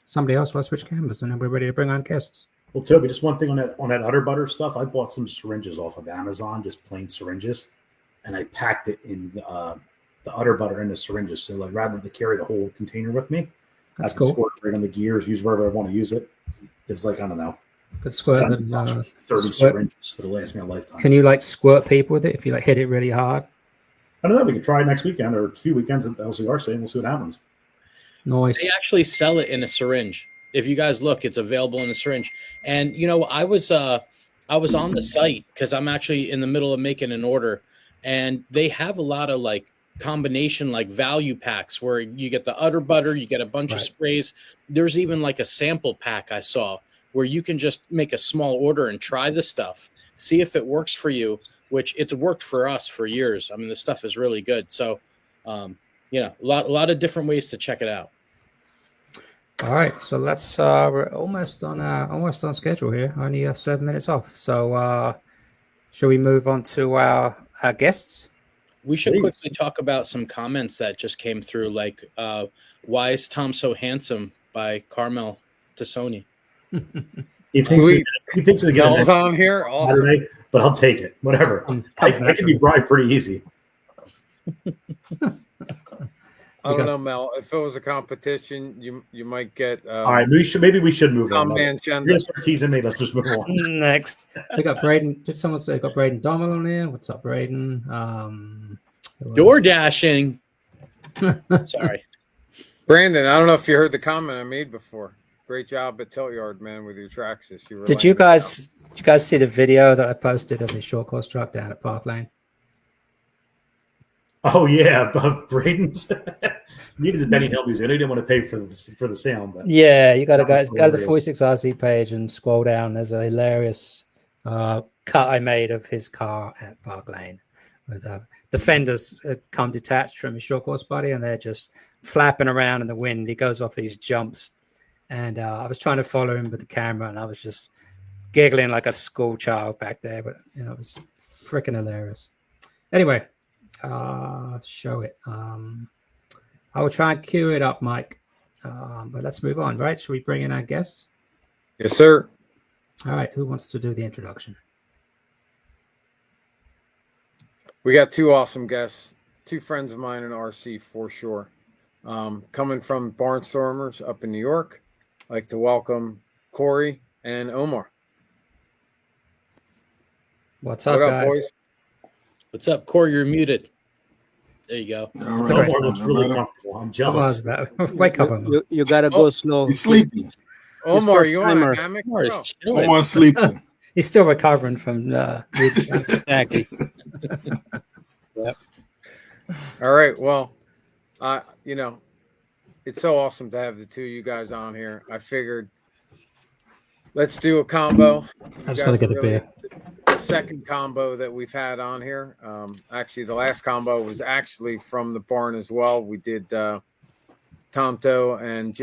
Speaker 1: somebody else. While I switch cameras, and then we're ready to bring on guests.
Speaker 3: Well, Toby, just one thing on that Udder butter stuff. I bought some syringes off of Amazon, just plain syringes, and I packed it in the Udder butter in the syringes. So like rather than carry the whole container with me,
Speaker 1: That's
Speaker 3: I can
Speaker 1: cool.
Speaker 3: squirt right on the gears, use wherever I want to use it. It's like, I don't know,
Speaker 1: Good squirt.
Speaker 3: 30 syringes. It'll last me a lifetime.
Speaker 1: Can you like squirt people with it if you like hit it really hard?
Speaker 3: I don't know. We can try it next weekend or a few weekends at the LCRC and we'll see what happens.
Speaker 1: Nice.
Speaker 4: they actually sell it in a syringe. If you guys look, it's available in a syringe. And I was on the site because I'm actually in the middle of making an order, and they have a lot of like combination like value packs where you get the Udder butter, you get a bunch of sprays. There's even like a sample pack I saw where you can just make a small order and try the stuff, see if it works for you, which it's worked for us for years. I mean, the stuff is really good. So, a lot of different ways to check it out.
Speaker 1: All right, so let's we're almost on schedule here. Only 7 minutes off. So shall we move on to our guests?
Speaker 4: We should quickly talk about some comments that just came through, like "Why is Tom so handsome?" by Carmel Tassoni.
Speaker 3: He thinks it's again
Speaker 2: on here,
Speaker 3: Saturday, but I'll take it. Whatever. I can be bribed pretty easy.
Speaker 2: I don't know, Mel. If it was a competition, you might get.
Speaker 3: All right, maybe we should move on.
Speaker 2: Man,
Speaker 3: You're gonna start teasing me. Let's just move on.
Speaker 1: Next, we got Braden. Did someone say got Braden Dommel on here? What's up, Braden?
Speaker 4: Door dashing. Sorry,
Speaker 2: Brandon. I don't know if you heard the comment I made before. Great job at Tilt Yard, man, with your Traxxas.
Speaker 1: Did you guys see the video that I posted of the short course truck down at Park Lane?
Speaker 3: Oh yeah, Braden's needed the Benny Hill music. I didn't want to pay for the sound, but
Speaker 1: yeah, you got to go to the 46RC page and scroll down. There's a hilarious cut I made of his car at Park Lane, with the fenders come detached from his short course body, and they're just flapping around in the wind. He goes off these jumps, and I was trying to follow him with the camera, and I was just giggling like a school child back there. But it was freaking hilarious. Anyway. Show it. I will try and cue it up, Mike. But let's move on, right? Should we bring in our guests?
Speaker 2: Yes, sir.
Speaker 1: All right. Who wants to do the introduction?
Speaker 2: We got two awesome guests, two friends of mine in RC for sure. Coming from Barnstormers up in New York, I'd like to welcome Corey and Omar.
Speaker 1: What's up, guys?
Speaker 2: Boys?
Speaker 4: What's up, Corey? You're muted. There you go.
Speaker 3: Omar looks really comfortable. I'm jealous.
Speaker 1: Wake up, Omar.
Speaker 7: You gotta go slow.
Speaker 8: He's sleeping.
Speaker 2: Omar, you on a hammock?
Speaker 8: Omar's sleeping.
Speaker 1: He's still recovering from
Speaker 7: Exactly.
Speaker 2: Yep. All right. Well, it's so awesome to have the two of you guys on here. I figured let's do a combo.
Speaker 1: I just gotta get a beer.
Speaker 2: The second combo that we've had on here. Actually, the last combo was actually from the barn as well. We did Tonto and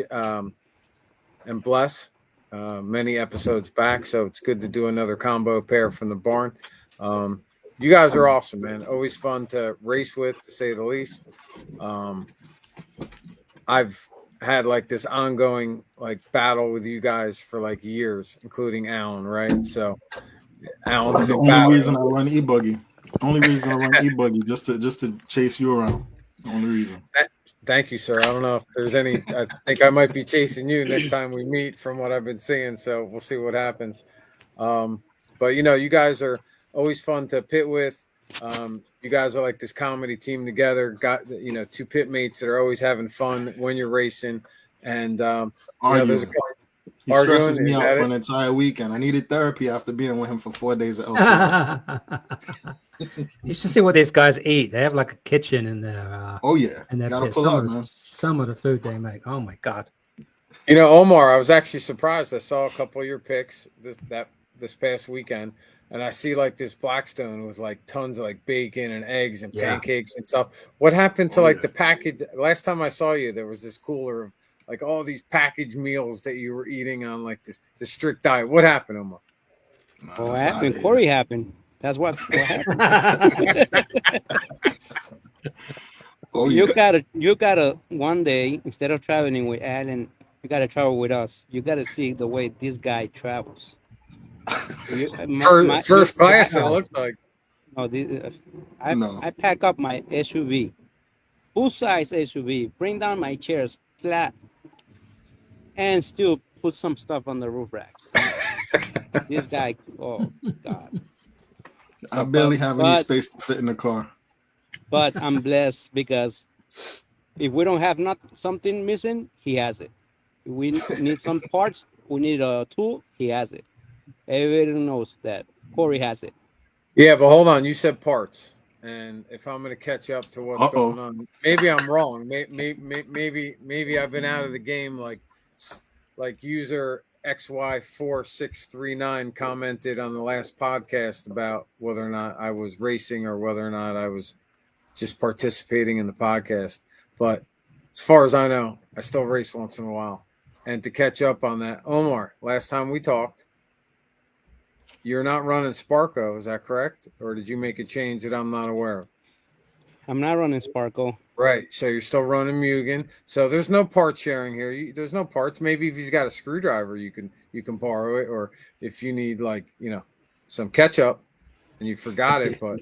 Speaker 2: Bless many episodes back, so it's good to do another combo pair from the barn. You guys are awesome, man. Always fun to race with, to say the least. I've had like this ongoing like battle with you guys for like years, including Alan, right? So Alan's
Speaker 8: That's the
Speaker 2: been
Speaker 8: only reason I run e-buggy. Only reason I run e-buggy just to chase you around. The only reason.
Speaker 2: Thank you, sir. I don't know if there's any. I think I might be chasing you next time we meet, from what I've been seeing. So we'll see what happens. But you know, you guys are always fun to pit with. You guys are like this comedy team together. Got two pit mates that are always having fun when you're racing. And there's a
Speaker 8: he stresses me out for an entire weekend. I needed therapy after being with him for 4 days at LCS.
Speaker 1: You should see what these guys eat. They have like a kitchen in their
Speaker 8: oh yeah,
Speaker 1: in their pit. Some of the food they make. Oh my god.
Speaker 2: You know, Omar, I was actually surprised. I saw a couple of your picks this past weekend, and I see like this Blackstone with like tons of like bacon and eggs and pancakes and stuff. What happened to the package? Last time I saw you, there was this cooler of like all these packaged meals that you were eating on like this strict diet. What happened, Omar?
Speaker 7: What happened? Corey happened. That's what happened. You gotta one day, instead of traveling with Alan, you gotta travel with us. You gotta see the way this guy travels.
Speaker 2: First class, it looks like.
Speaker 7: No, I pack up my SUV, full size SUV, bring down my chairs flat, and still put some stuff on the roof rack. This guy, oh God.
Speaker 8: I barely have any space to fit in the car.
Speaker 7: But I'm blessed because if we don't have something missing, he has it. If we need some parts, we need a tool, he has it. Everybody knows that Corey has it.
Speaker 2: Yeah, but hold on. You said parts. And if I'm going to catch up to what's going on, maybe I'm wrong. Maybe I've been out of the game like user XY4639 commented on the last podcast about whether or not I was racing or whether or not I was just participating in the podcast. But as far as I know, I still race once in a while. And to catch up on that, Omar, last time we talked, you're not running Sparko, is that correct? Or did you make a change that I'm not aware of?
Speaker 7: I'm not running Sparko.
Speaker 2: Right. So you're still running Mugen. So there's no part sharing here. There's no parts. Maybe if he's got a screwdriver, you can borrow it. Or if you need some ketchup and you forgot it, but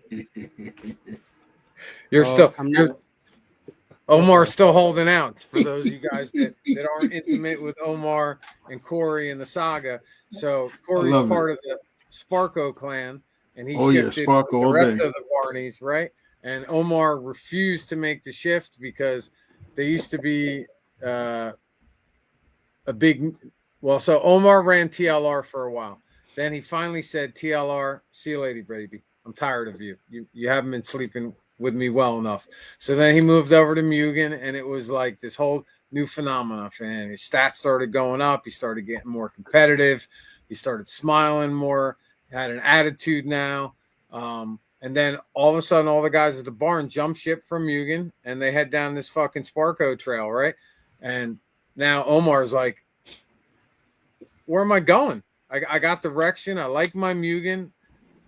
Speaker 2: Omar's still holding out for those of you guys that aren't intimate with Omar and Corey and the saga. So Corey's part of the Sparko clan, and he shifted the rest of the Barneys, right? And Omar refused to make the shift because they used to be a big. Well, so Omar ran TLR for a while. Then he finally said, "TLR, see you later, baby. I'm tired of you. You haven't been sleeping with me well enough." So then he moved over to Mugen, and it was like this whole new phenomenon for him. His stats started going up. He started getting more competitive. He started smiling more. He had an attitude now. And then all of a sudden, all the guys at the barn jump ship from Mugen, and they head down this fucking Sparko trail, right? And now Omar's like, where am I going? I got direction. I like my Mugen.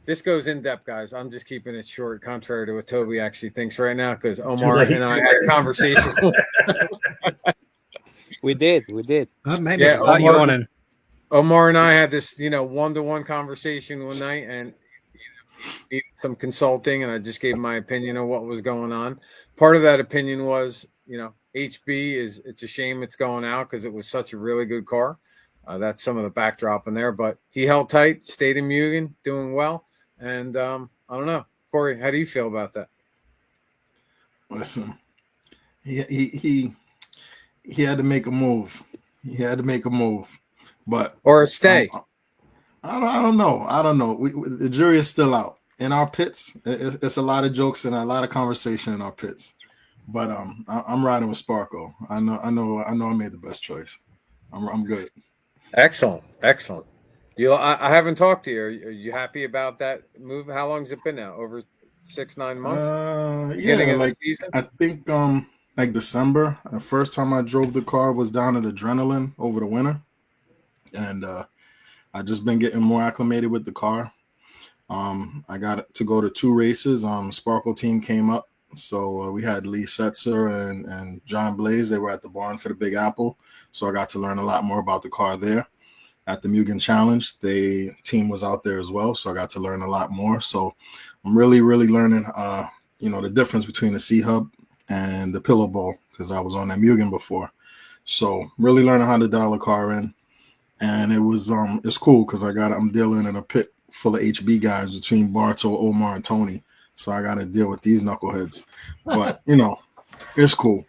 Speaker 2: This goes in depth, guys. I'm just keeping it short, contrary to what Toby actually thinks right now, because Omar and I had a conversation.
Speaker 7: We did.
Speaker 1: Maybe start yawning.
Speaker 2: Omar and I had this, one-to-one conversation one night, and needed some consulting, and I just gave my opinion on what was going on. Part of that opinion was, HB it's a shame it's going out because it was such a really good car. That's some of the backdrop in there, but he held tight, stayed in Mugen, doing well. And I don't know, Corey, how do you feel about that?
Speaker 8: Listen, he had to make a move. But
Speaker 2: or a stay.
Speaker 8: I don't know. The jury is still out in our pits. It's a lot of jokes and a lot of conversation in our pits. But I'm riding with Sparko. I know I made the best choice. I'm good.
Speaker 2: Excellent. I haven't talked to you. Are you happy about that move? How long has it been now? Over 6-9 months? Beginning
Speaker 8: Yeah,
Speaker 2: of the
Speaker 8: like
Speaker 2: season?
Speaker 8: I think like December. The first time I drove the car was down at Adrenaline over the winter, and I just been getting more acclimated with the car. I got to go to 2 races. Sparkle team came up, so we had Lee Setzer and John Blaze. They were at the barn for the Big Apple, so I got to learn a lot more about the car there. At the Mugen Challenge, the team was out there as well, so I got to learn a lot more. So I'm really learning, the difference between the C Hub and the Pillow Ball, because I was on that Mugen before. So really learning how to dial a car in, and it's cool because I'm dealing in a pit full of HB guys between Barto, Omar, and Tony. So I got to deal with these knuckleheads, but it's cool.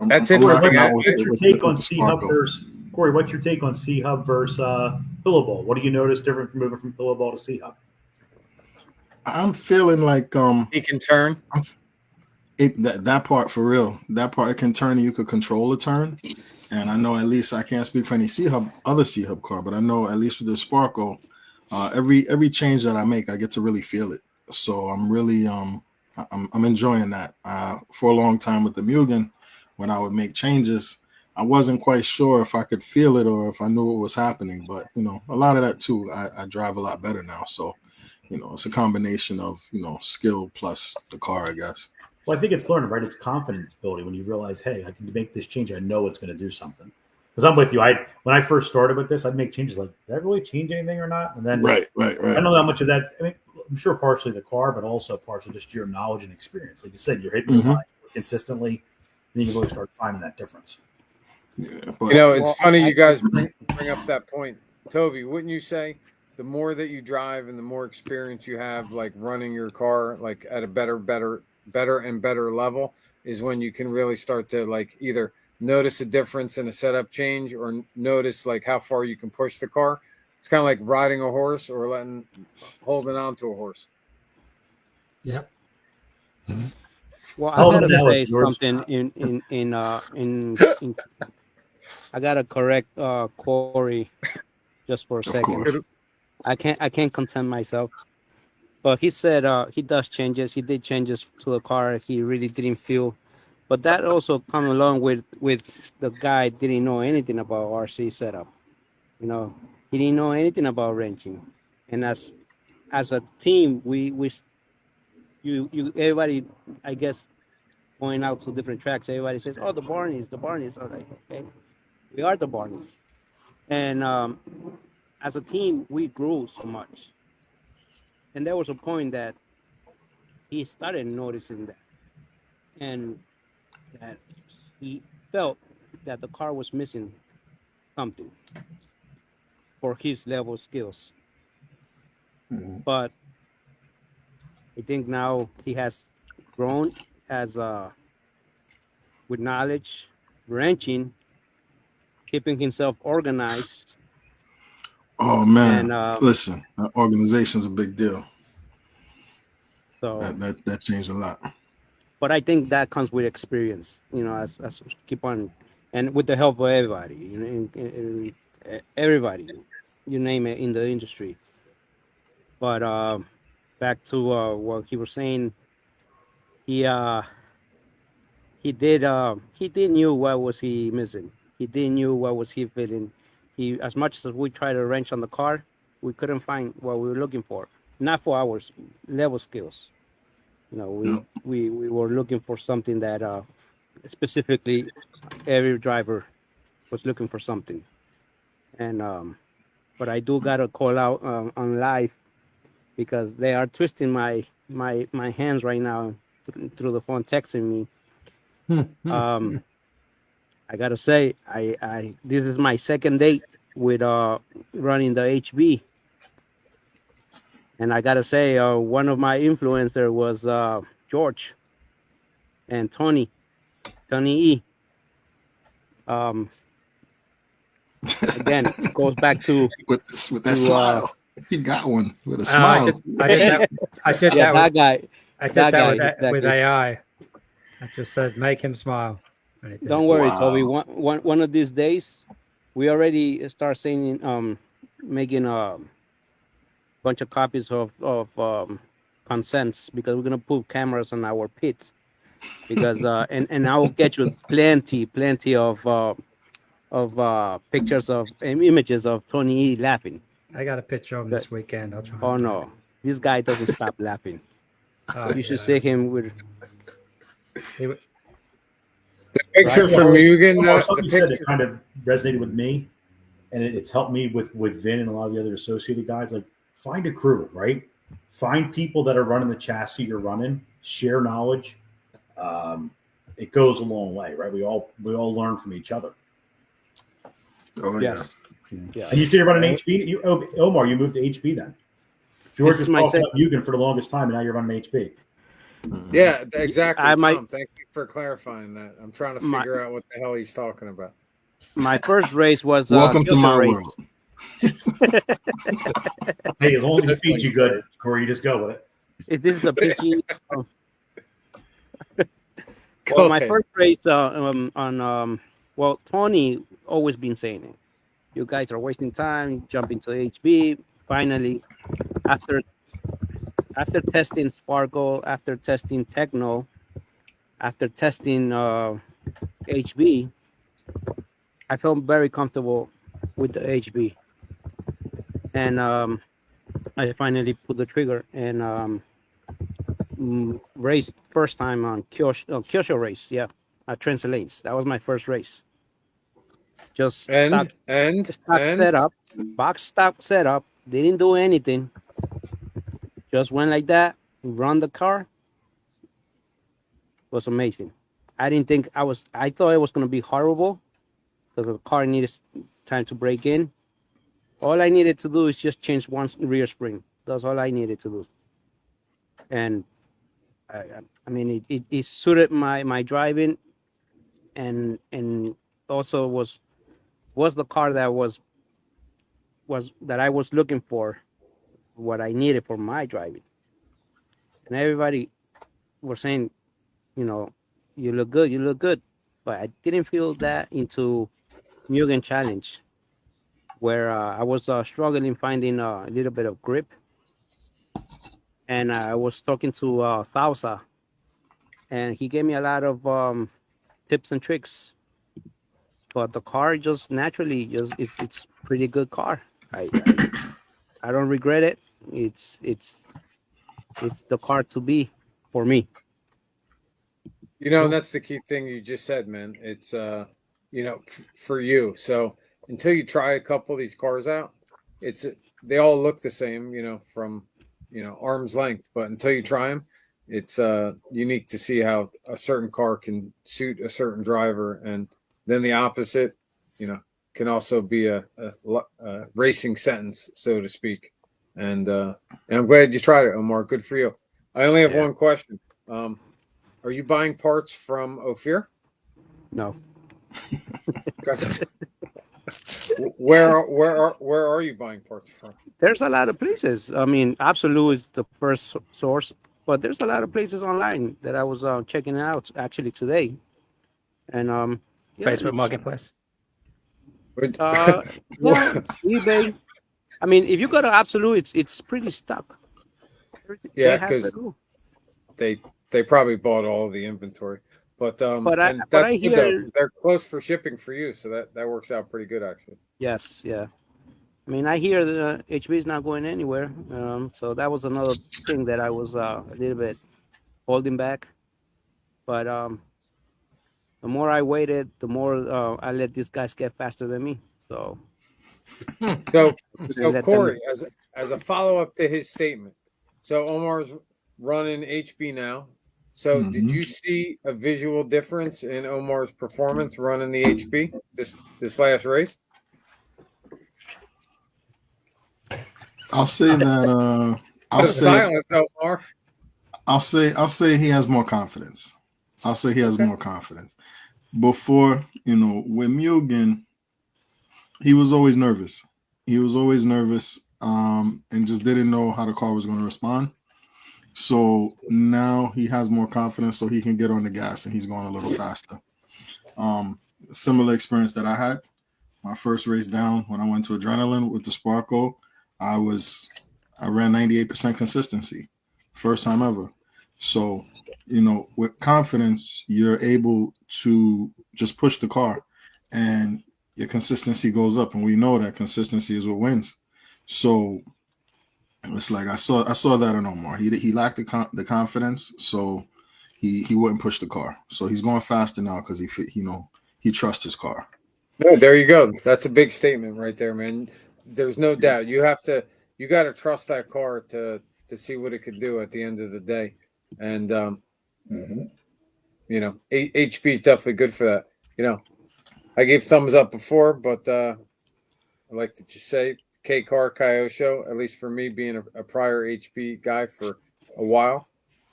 Speaker 2: That's
Speaker 3: Corey,
Speaker 2: interesting.
Speaker 3: what's your take on C Hub versus Corey? What's your take on C Hub versus Pillow Ball? What do you notice different from moving from Pillow Ball to C Hub?
Speaker 8: I'm feeling like
Speaker 2: He can turn.
Speaker 8: That part for real. That part it can turn and you could control a turn. And I know at least I can't speak for any other C Hub car, but I know at least with the Sparkle, every change that I make, I get to really feel it. So I'm really I'm enjoying that. For a long time with the Mugen, when I would make changes, I wasn't quite sure if I could feel it or if I knew what was happening. But a lot of that too, I drive a lot better now. So it's a combination of skill plus the car, I guess.
Speaker 3: Well, I think it's learning, right? It's confidence building when you realize, hey, I can make this change. I know it's going to do something. Because I'm with you. When I first started with this, I'd make changes like, did I really change anything or not? And then
Speaker 8: right.
Speaker 3: I don't know how much of that. I mean, I'm sure partially the car, but also partially just your knowledge and experience. Like you said, you're hitting your lines consistently, then you really start finding that difference.
Speaker 8: Yeah,
Speaker 2: it's funny you guys bring up that point. Toby, wouldn't you say the more that you drive and the more experience you have, like running your car, like at a better and better level, is when you can really start to like either notice a difference in a setup change or notice like how far you can push the car. It's kind of like riding a horse or holding on to a horse.
Speaker 1: Yep.
Speaker 7: Well, I gotta say something in I gotta correct Corey just for a second. I can't content myself. But he said he does changes. He did changes to the car. He really didn't feel. But that also come along with the guy didn't know anything about RC setup. He didn't know anything about wrenching. And as a team, you everybody, I guess, going out to different tracks. Everybody says, "Oh, the Barneys." I was like, okay, we are the Barneys. And as a team, we grew so much. And there was a point that he started noticing that, and that he felt that the car was missing something for his level skills. But I think now he has grown as with knowledge, wrenching, keeping himself organized.
Speaker 8: Oh man, listen, organization's a big deal.
Speaker 7: So
Speaker 8: that changed a lot.
Speaker 7: But I think that comes with experience, as keep on, and with the help of everybody, everybody, you name it in the industry. But back to what he was saying, he did knew what was he missing. He did knew what was he feeling. He, as much as we tried to wrench on the car, we couldn't find what we were looking for. Not for our level skills. We were looking for something that specifically every driver was looking for something. And but I do gotta call out on live because they are twisting my hands right now through the phone, texting me. I gotta say, I this is my second date with running the HB, and I gotta say, one of my influencer was George and Tony E. Again, it goes back to
Speaker 8: with that smile. He got one with a smile.
Speaker 1: I did that. I did that
Speaker 7: guy.
Speaker 1: I did that with AI. I just said make him smile. And it did.
Speaker 7: Don't worry,
Speaker 8: Wow.
Speaker 7: Toby. One of these days, we already start saying making a bunch of copies of consents, because we're gonna put cameras on our pits, because and I will get you plenty of pictures of images of Tony E laughing.
Speaker 1: I got a picture of him this weekend. I'll try.
Speaker 7: Oh
Speaker 1: and find
Speaker 7: no, this guy doesn't stop laughing.
Speaker 1: it. Oh,
Speaker 7: You should
Speaker 1: yeah.
Speaker 7: see him with.
Speaker 1: He w-
Speaker 2: Picture
Speaker 3: Yeah,
Speaker 2: from
Speaker 3: well,
Speaker 2: Mugen.
Speaker 3: Omar,
Speaker 2: The
Speaker 3: something you said
Speaker 2: picture.
Speaker 3: that kind of resonated with me, and it's helped me with Vin and a lot of the other associated guys. Like, find a crew, right? Find people that are running the chassis you're running. Share knowledge. It goes a long way, right? We all learn from each other.
Speaker 8: Oh
Speaker 7: Yes.
Speaker 8: yeah.
Speaker 7: Yeah.
Speaker 3: And you still running HB? Omar, you moved to HB then. George
Speaker 7: This
Speaker 3: was
Speaker 7: is my
Speaker 3: talking
Speaker 7: sec-
Speaker 3: about Mugen for the longest time, and now you're running HB.
Speaker 2: Yeah, exactly.
Speaker 7: I might-
Speaker 2: Tom, thank you for clarifying that. I'm trying to
Speaker 7: My-
Speaker 2: figure out what the hell he's talking about.
Speaker 7: My first race was
Speaker 8: Welcome to
Speaker 7: Kyosho
Speaker 8: my
Speaker 7: race.
Speaker 8: world.
Speaker 3: Hey, as long as he feeds you good, Corey, you just go with it.
Speaker 7: If this is a PG,
Speaker 2: Go
Speaker 7: well, my
Speaker 2: ahead.
Speaker 7: first race well, Tony always been saying it. You guys are wasting time. Jump into HB. Finally, after testing Sparkle, after testing Techno, after testing HB, I felt very comfortable with the HB, and I finally put the trigger and raced first time on Kyosho race. Yeah, at Trans Lanes. That was my first race. Just stock setup, box stock setup. Didn't do anything. Just went like that. Run the car. It was amazing. I didn't think I thought it was gonna be horrible because the car needed time to break in. All I needed to do is just change one rear spring. That's all I needed to do. And I mean, it suited my driving, and also was the car that was that I was looking for, what I needed for my driving. And everybody was saying, you know, you look good, but I didn't feel that into Mugen Challenge, where I was struggling finding a little bit of grip, and I was talking to Thausa, and he gave me a lot of tips and tricks. But the car just naturally it's pretty good car. I don't regret it. It's the car to be for me.
Speaker 2: You know, and that's the key thing you just said, man. It's for you. So until you try a couple of these cars out, they all look the same, from arm's length. But until you try them, it's unique to see how a certain car can suit a certain driver, and then the opposite, can also be a racing sentence, so to speak. And I'm glad you tried it, Omar. Good for you. I only have one question. Are you buying parts from Ophir?
Speaker 7: No.
Speaker 2: Gotcha. Where are you buying parts from?
Speaker 7: There's a lot of places. I mean, Absolute is the first source, but there's a lot of places online that I was checking out actually today. And
Speaker 1: Facebook Marketplace.
Speaker 7: eBay. I mean, if you go to Absolute, it's pretty stuck.
Speaker 2: Yeah, because they probably bought all of the inventory. But I hear they're close for shipping for you, so that works out pretty good actually.
Speaker 7: Yes, yeah. I mean, I hear the HB is not going anywhere, so that was another thing that I was a little bit holding back. But the more I waited, the more I let these guys get faster than me. So
Speaker 2: Corey, as a follow up to his statement, so Omar's running HB now. So did you see a visual difference in Omar's performance running the HB this last race?
Speaker 8: I'll say that I'll say he has more confidence. I'll say he has more confidence. Before, with Mugen, he was always nervous. And just didn't know how the car was going to respond. So now he has more confidence, so he can get on the gas and he's going a little faster. Similar experience that I had. My first race down when I went to Adrenaline with the Sparko, I ran 98% consistency. First time ever. So, with confidence, you're able to just push the car and your consistency goes up. And we know that consistency is what wins. So it's like I saw that in Omar. He lacked the confidence, so he wouldn't push the car. So he's going faster now because he trusts his car.
Speaker 2: No, there you go. That's a big statement right there, man. There's no doubt. You got to trust that car to see what it could do at the end of the day. And HP is definitely good for that. I gave thumbs up before, but I like to just say K-Car Kyosho, at least for me being a prior HP guy for a while.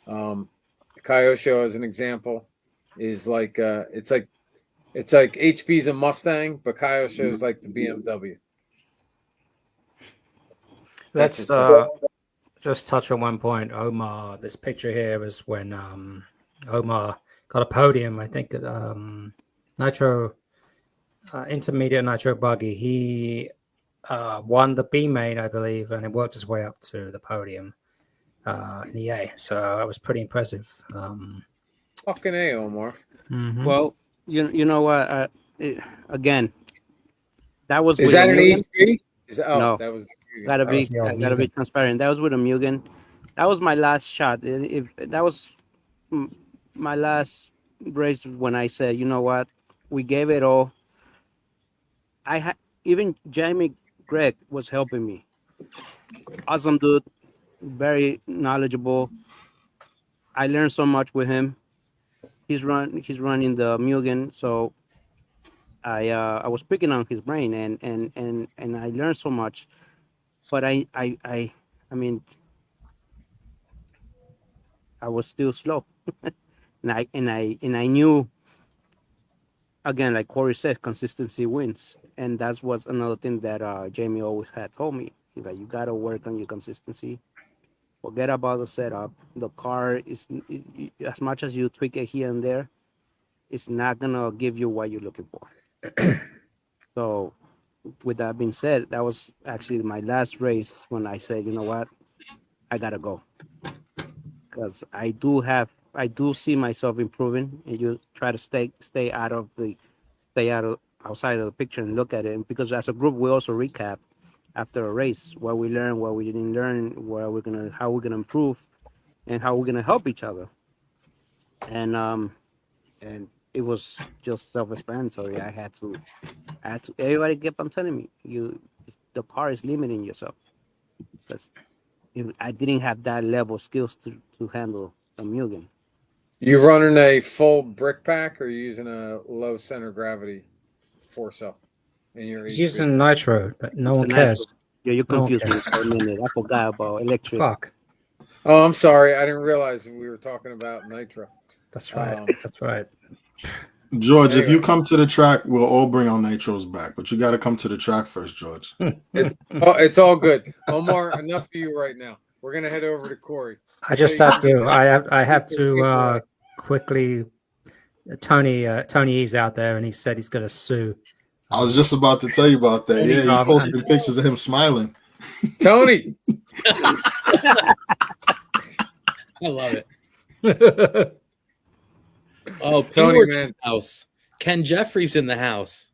Speaker 2: Kyosho, as an example, is like it's like HP's a Mustang, but Kyosho is like the BMW.
Speaker 1: Let's just touch on one point. Omar, this picture here was when Omar got a podium, I think, Nitro Intermediate Nitro Buggy. He won the B main, I believe, and it worked his way up to the podium in the A. So that was pretty impressive.
Speaker 2: Fucking A, Omar.
Speaker 1: Mm-hmm.
Speaker 7: Well, you know what? Again, that was
Speaker 2: is
Speaker 7: with
Speaker 2: that an
Speaker 7: Mugen.
Speaker 2: HP?
Speaker 7: No.
Speaker 2: That was
Speaker 7: Gotta be transparent. That was with a Mugen. That was my last shot. If that was my last race when I said, you know what, we gave it all. Even Jamie Greg was helping me. Awesome dude, very knowledgeable. I learned so much with him. He's running the Mugen, so I was picking on his brain and I learned so much. But I mean, I was still slow, and I knew, again, like Corey said, consistency wins, and that's what's another thing that Jamie always had told me. He's like, you gotta work on your consistency. Forget about the setup. The car is as much as you tweak it here and there, it's not gonna give you what you're looking for. So, with that being said, that was actually my last race when I said, you know what, I gotta go, because I do see myself improving, and you try to stay outside of the picture and look at it. And because as a group, we also recap after a race what we learned, what we didn't learn, how we're gonna improve, and how we're gonna help each other. And it was just self-explanatory. I had to. Everybody kept on telling me, the car is limiting yourself, because I didn't have that level of skills to handle a Mugen.
Speaker 2: You running a full brick pack or you using a low center gravity force up in your
Speaker 1: He's
Speaker 2: HP?
Speaker 1: using Nitro, but no one cares.
Speaker 7: Yeah, you confused me for a minute. I forgot about electric.
Speaker 1: Fuck.
Speaker 2: Oh, I'm sorry. I didn't realize we were talking about Nitro.
Speaker 1: That's right. That's right.
Speaker 8: George, if you come to the track, we'll all bring our nitros back, but you got to come to the track first, George.
Speaker 2: It's all good. Omar, enough of you right now. We're gonna head over to Corey.
Speaker 1: I just have to. I have to quickly. Tony's out there, and he said he's going to sue.
Speaker 8: I was just about to tell you about that. Yeah, he posted pictures of him smiling.
Speaker 2: Tony,
Speaker 4: I love it. Oh,
Speaker 2: Tony, man,
Speaker 4: house. Ken Jeffries in the house.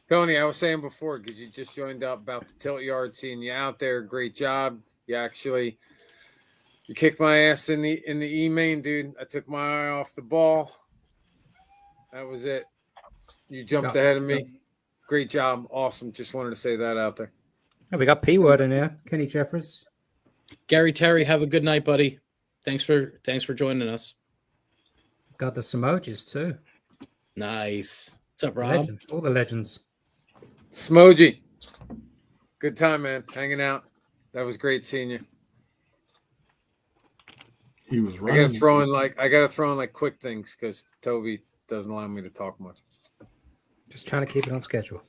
Speaker 2: Tony, I was saying before, because you just joined up about the tilt yard, seeing you out there. Great job. You kicked my ass in the E main, dude. I took my eye off the ball. That was it. You jumped ahead of me. Great job. Awesome. Just wanted to say that out there.
Speaker 1: Oh, we got P word in here. Kenny Jeffries.
Speaker 4: Gary Terry, have a good night, buddy. Thanks for joining us.
Speaker 1: Got the emojis too.
Speaker 4: Nice. What's up, Rob?
Speaker 1: Legend. All the legends.
Speaker 2: Smoji. Good time, man. Hanging out. That was great seeing you.
Speaker 8: He was running.
Speaker 2: I gotta throw in like quick things because Toby doesn't allow me to talk much.
Speaker 1: Just trying to keep it on schedule.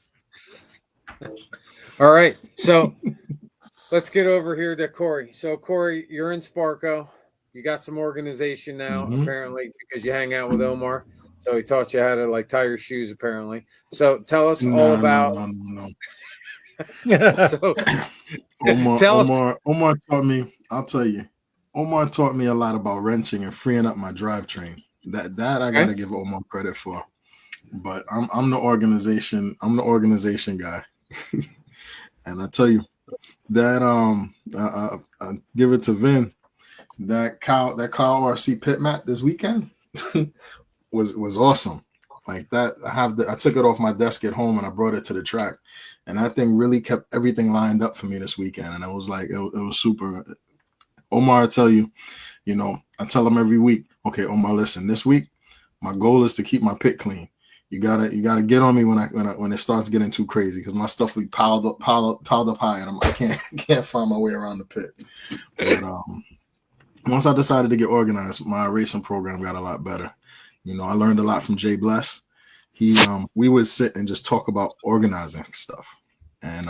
Speaker 2: All right. So let's get over here to Corey. So Corey, you're in Sparko. You got some organization now,
Speaker 8: Mhm.
Speaker 2: apparently, because you hang out with Omar. So he taught you how to like tie your shoes, apparently. So tell us all
Speaker 8: No, no,
Speaker 2: about.
Speaker 8: no, no, no.
Speaker 2: So
Speaker 8: Omar,
Speaker 2: tell us.
Speaker 8: Omar, Omar taught me. I'll tell you, Omar taught me a lot about wrenching and freeing up my drivetrain. That I got
Speaker 2: Okay.
Speaker 8: to give Omar credit for. But I'm the organization. I'm the organization guy, and I tell you that give it to Vin. That Kyle RC pit mat this weekend was awesome. Like that, I took it off my desk at home and I brought it to the track, and that thing really kept everything lined up for me this weekend. And it was like it was super. Omar, I tell you, I tell him every week, okay, Omar, listen, this week my goal is to keep my pit clean. You gotta get on me when it starts getting too crazy because my stuff will be piled up high, and I can't find my way around the pit. But once I decided to get organized, my racing program got a lot better. I learned a lot from Jay Bless. We would sit and just talk about organizing stuff, and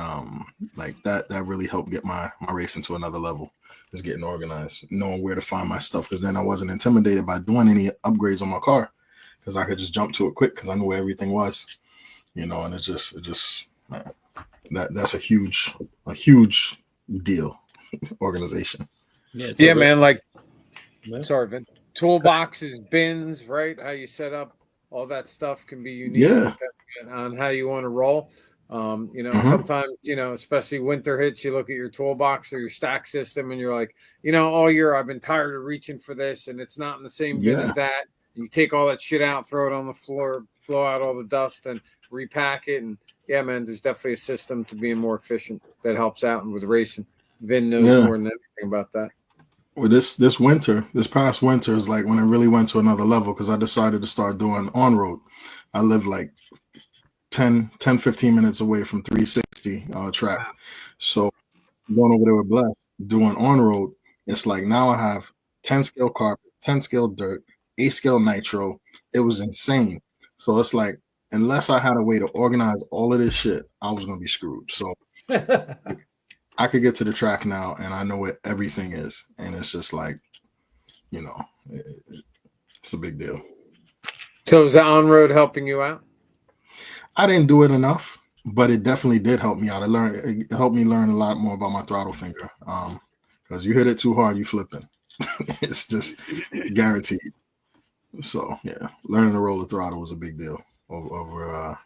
Speaker 8: like that really helped get my racing to another level. Is getting organized, knowing where to find my stuff, because then I wasn't intimidated by doing any upgrades on my car, because I could just jump to it quick because I knew where everything was, and it just that's a huge deal. Organization.
Speaker 2: Yeah, man. Like,
Speaker 4: Yeah.
Speaker 2: sorry, Vin. Toolboxes, bins, right? How you set up all that stuff can be unique
Speaker 8: Yeah.
Speaker 2: depending on how you want to roll.
Speaker 8: Mhm.
Speaker 2: Sometimes, especially winter hits, you look at your toolbox or your stack system and you're like, all year I've been tired of reaching for this and it's not in the same bin
Speaker 8: Yeah.
Speaker 2: as that. You take all that shit out, throw it on the floor, blow out all the dust and repack it. And yeah, man, there's definitely a system to being more efficient that helps out with racing. Vin knows
Speaker 8: Yeah.
Speaker 2: more than anything about that.
Speaker 8: Well, this past winter is like when it really went to another level because I decided to start doing on road. I live like 15 minutes away from 360 track.
Speaker 1: Wow.
Speaker 8: So going over there with Bless, doing on road, it's like now I have 10 scale carpet, 10 scale dirt, 8 scale nitro. It was insane. So it's like, unless I had a way to organize all of this shit, I was going to be screwed. So I could get to the track now and I know where everything is. And it's just like, it's a big deal.
Speaker 2: So is the on road helping you out?
Speaker 8: I didn't do it enough, but it definitely did help me out. It helped me learn a lot more about my throttle finger. Because you hit it too hard, you flipping. It's just guaranteed. So yeah, learning to roll the throttle was a big deal over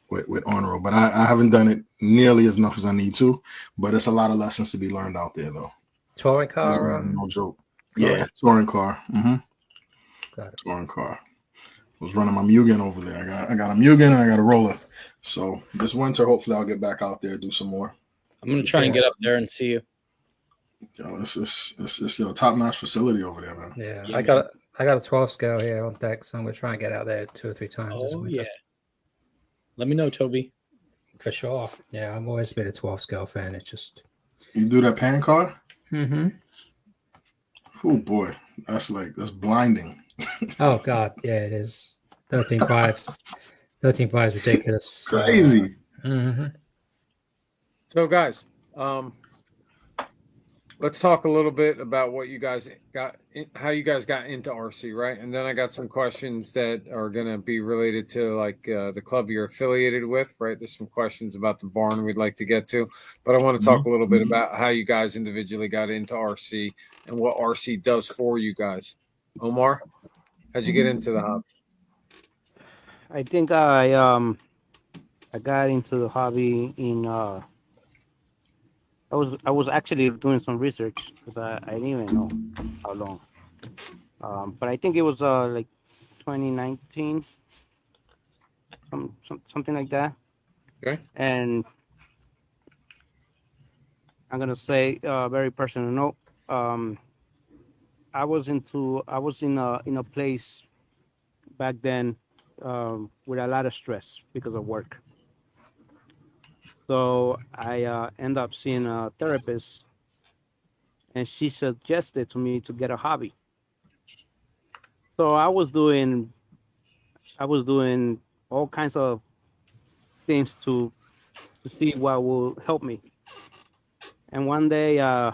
Speaker 8: with on road. But I haven't done it nearly as enough as I need to. But it's a lot of lessons to be learned out there, though.
Speaker 1: Touring
Speaker 8: It's
Speaker 1: car.
Speaker 8: no joke.
Speaker 1: Got
Speaker 8: Yeah, touring car.
Speaker 1: Got it.
Speaker 8: Touring car. Was running my Mugen over there. I got a Mugen and I got a roller. So this winter, hopefully, I'll get back out there and do some more.
Speaker 4: I'm gonna try and get up there and see you.
Speaker 8: It's top notch facility over there, man.
Speaker 1: Yeah,
Speaker 4: Yeah,
Speaker 1: I got a 12 scale here on deck, so I'm gonna try and get out there 2 or 3 times this
Speaker 4: Oh
Speaker 1: winter.
Speaker 4: yeah. Let me know, Toby.
Speaker 1: For sure. Yeah, I've always been a 12 scale fan. It's just.
Speaker 8: You do that pan car?
Speaker 1: Mm-hmm.
Speaker 8: Oh boy, that's blinding.
Speaker 1: Oh God, yeah, it is. 13.5s. 13.5 is ridiculous.
Speaker 8: Crazy.
Speaker 1: Mm-hmm.
Speaker 2: So, guys, let's talk a little bit about what you guys got, how you guys got into RC, right? And then I got some questions that are going to be related to like the club you're affiliated with, right? There's some questions about the barn we'd like to get to, but I want to talk a little bit about how you guys individually got into RC and what RC does for you guys. Omar, how'd you get into the hobby?
Speaker 7: I think I got into the hobby in I was actually doing some research because I didn't even know how long. But I think it was like 2019, something like that.
Speaker 2: Okay.
Speaker 7: And I'm gonna say very personal note. I was in a place back then with a lot of stress because of work. So I end up seeing a therapist, and she suggested to me to get a hobby. So I was doing all kinds of things to see what will help me. And one day I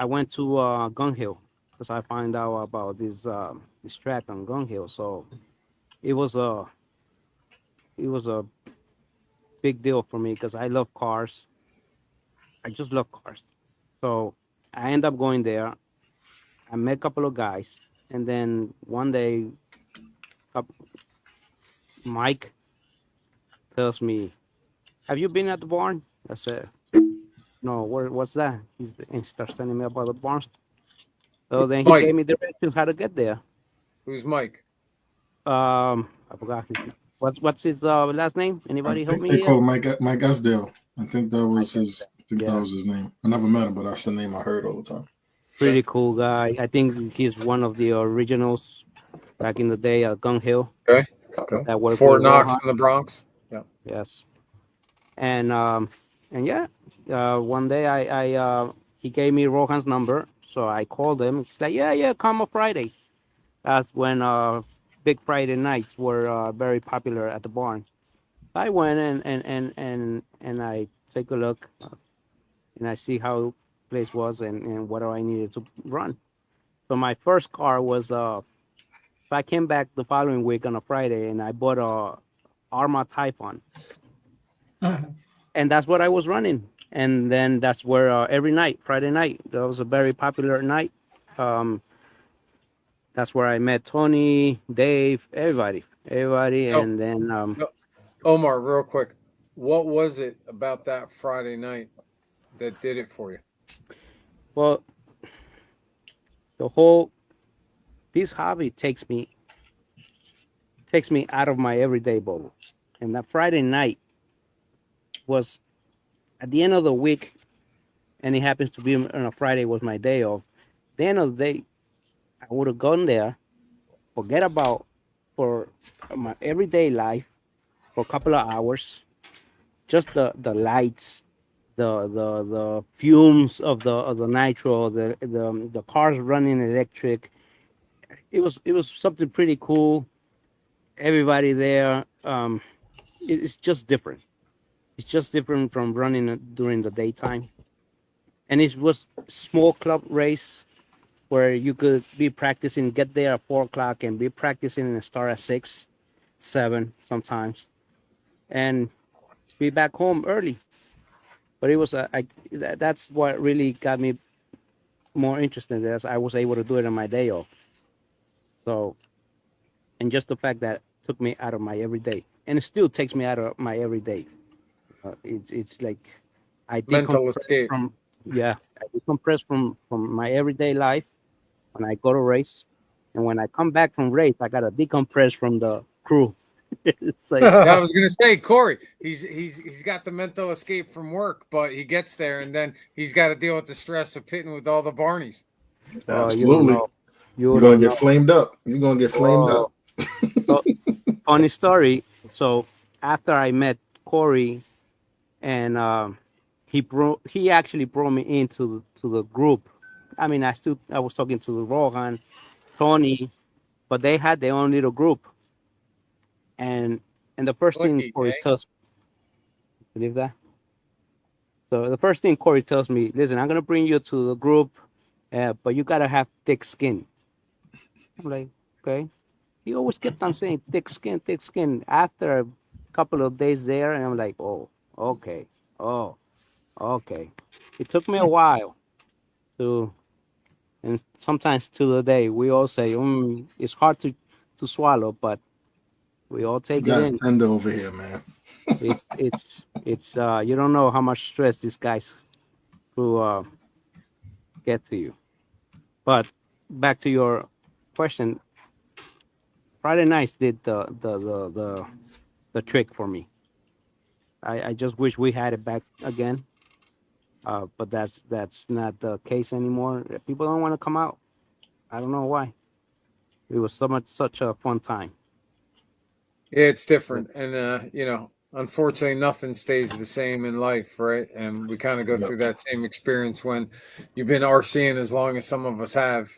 Speaker 7: went to Gun Hill because I found out about this track on Gun Hill. So it was a it was a big deal for me because I love cars. I just love cars. So I end up going there. I met a couple of guys, and then one day, uh, Mike tells me, "Have you been at the barn?" I said, "No. What's that?" And he starts telling me about the barn. So then he
Speaker 2: Mike,
Speaker 7: gave me directions how to get there.
Speaker 2: who's Mike?
Speaker 7: I forgot his name. What's his last name?
Speaker 8: I
Speaker 7: Anybody help
Speaker 8: think
Speaker 7: me
Speaker 8: they
Speaker 7: here?
Speaker 8: call him Mike Esdale. I think that
Speaker 7: I
Speaker 8: was
Speaker 7: guess
Speaker 8: his.
Speaker 7: that.
Speaker 8: I think that
Speaker 7: Yeah,
Speaker 8: was his name. I never met him, but that's the name I heard all the time.
Speaker 7: pretty cool guy. I think he's one of the originals back in the day at Gun Hill
Speaker 2: Okay. Okay.
Speaker 7: that worked with
Speaker 2: Fort Knox
Speaker 7: Rohan.
Speaker 2: in the Bronx. Yeah.
Speaker 7: Yes, and yeah, one day he gave me Rohan's number, so I called him. He's like, yeah, come on Friday. That's when big Friday nights were very popular at the barn. I went and I take a look and I see how the place was and what I needed to run. So my first car was so I came back the following week on a Friday and I bought a Arma Typhon, and that's what I was running. And then that's where every night, Friday night, that was a very popular night. Um, that's where I met Tony, Dave, everybody,
Speaker 2: So,
Speaker 7: and then
Speaker 2: no, Omar, real quick, what was it about that Friday night that did it for you?
Speaker 7: well, the whole this hobby takes me out of my everyday bubble. And that Friday night was at the end of the week, and it happens to be on a Friday was my day off. The end of the day, I would have gone there, forget about for my everyday life for a couple of hours, just the lights, the fumes of the nitro, the cars running electric. It was something pretty cool. Everybody there, it's just different. It's just different from running it during the daytime. And it was small club race where you could be practicing, get there at 4 o'clock and be practicing and start at 6, 7 sometimes, and be back home early. But it was that's what really got me more interested as I was able to do it on my day off. So, and just the fact that took me out of my everyday, and it still takes me out of my everyday. It's like I
Speaker 2: Mental
Speaker 7: decompress
Speaker 2: escape.
Speaker 7: from yeah, I decompress from my everyday life when I go to race, and when I come back from race, I gotta decompress from the crew. It's like
Speaker 2: Yeah, I was gonna say, Corey, he's got the mental escape from work, but he gets there and then he's got to deal with the stress of pitting with all the Barneys.
Speaker 7: you don't
Speaker 8: Absolutely.
Speaker 7: know, you
Speaker 8: You're gonna
Speaker 7: don't
Speaker 8: get
Speaker 7: know.
Speaker 8: flamed up. You're gonna get flamed up.
Speaker 7: Oh, so funny story. So after I met Corey, and he actually brought me into to the group. I mean, I was talking to Rohan, Tony, but they had their own little group. And the first thing
Speaker 2: Clicky,
Speaker 7: Corey
Speaker 2: eh?
Speaker 7: tells believe that. So the first thing Corey tells me, listen, I'm gonna bring you to the group, but you gotta have thick skin. I'm like, okay. He always kept on saying thick skin, thick skin. After a couple of days there, and I'm like, oh, okay, oh, okay. It took me a while to, and sometimes to the day, we all say, it's hard to swallow, but we all
Speaker 8: This
Speaker 7: take it
Speaker 8: guy's
Speaker 7: in.
Speaker 8: tender over here, man.
Speaker 7: It's you don't know how much stress these guys who get to you. But back to your question, Friday nights did the trick for me. I just wish we had it back again. But that's not the case anymore. People don't want to come out. I don't know why. It was such a fun time.
Speaker 2: Yeah, it's
Speaker 7: But,
Speaker 2: different, and unfortunately, nothing stays the same in life, right? And we kind of go
Speaker 8: Yep.
Speaker 2: through that same experience when you've been RCing as long as some of us have.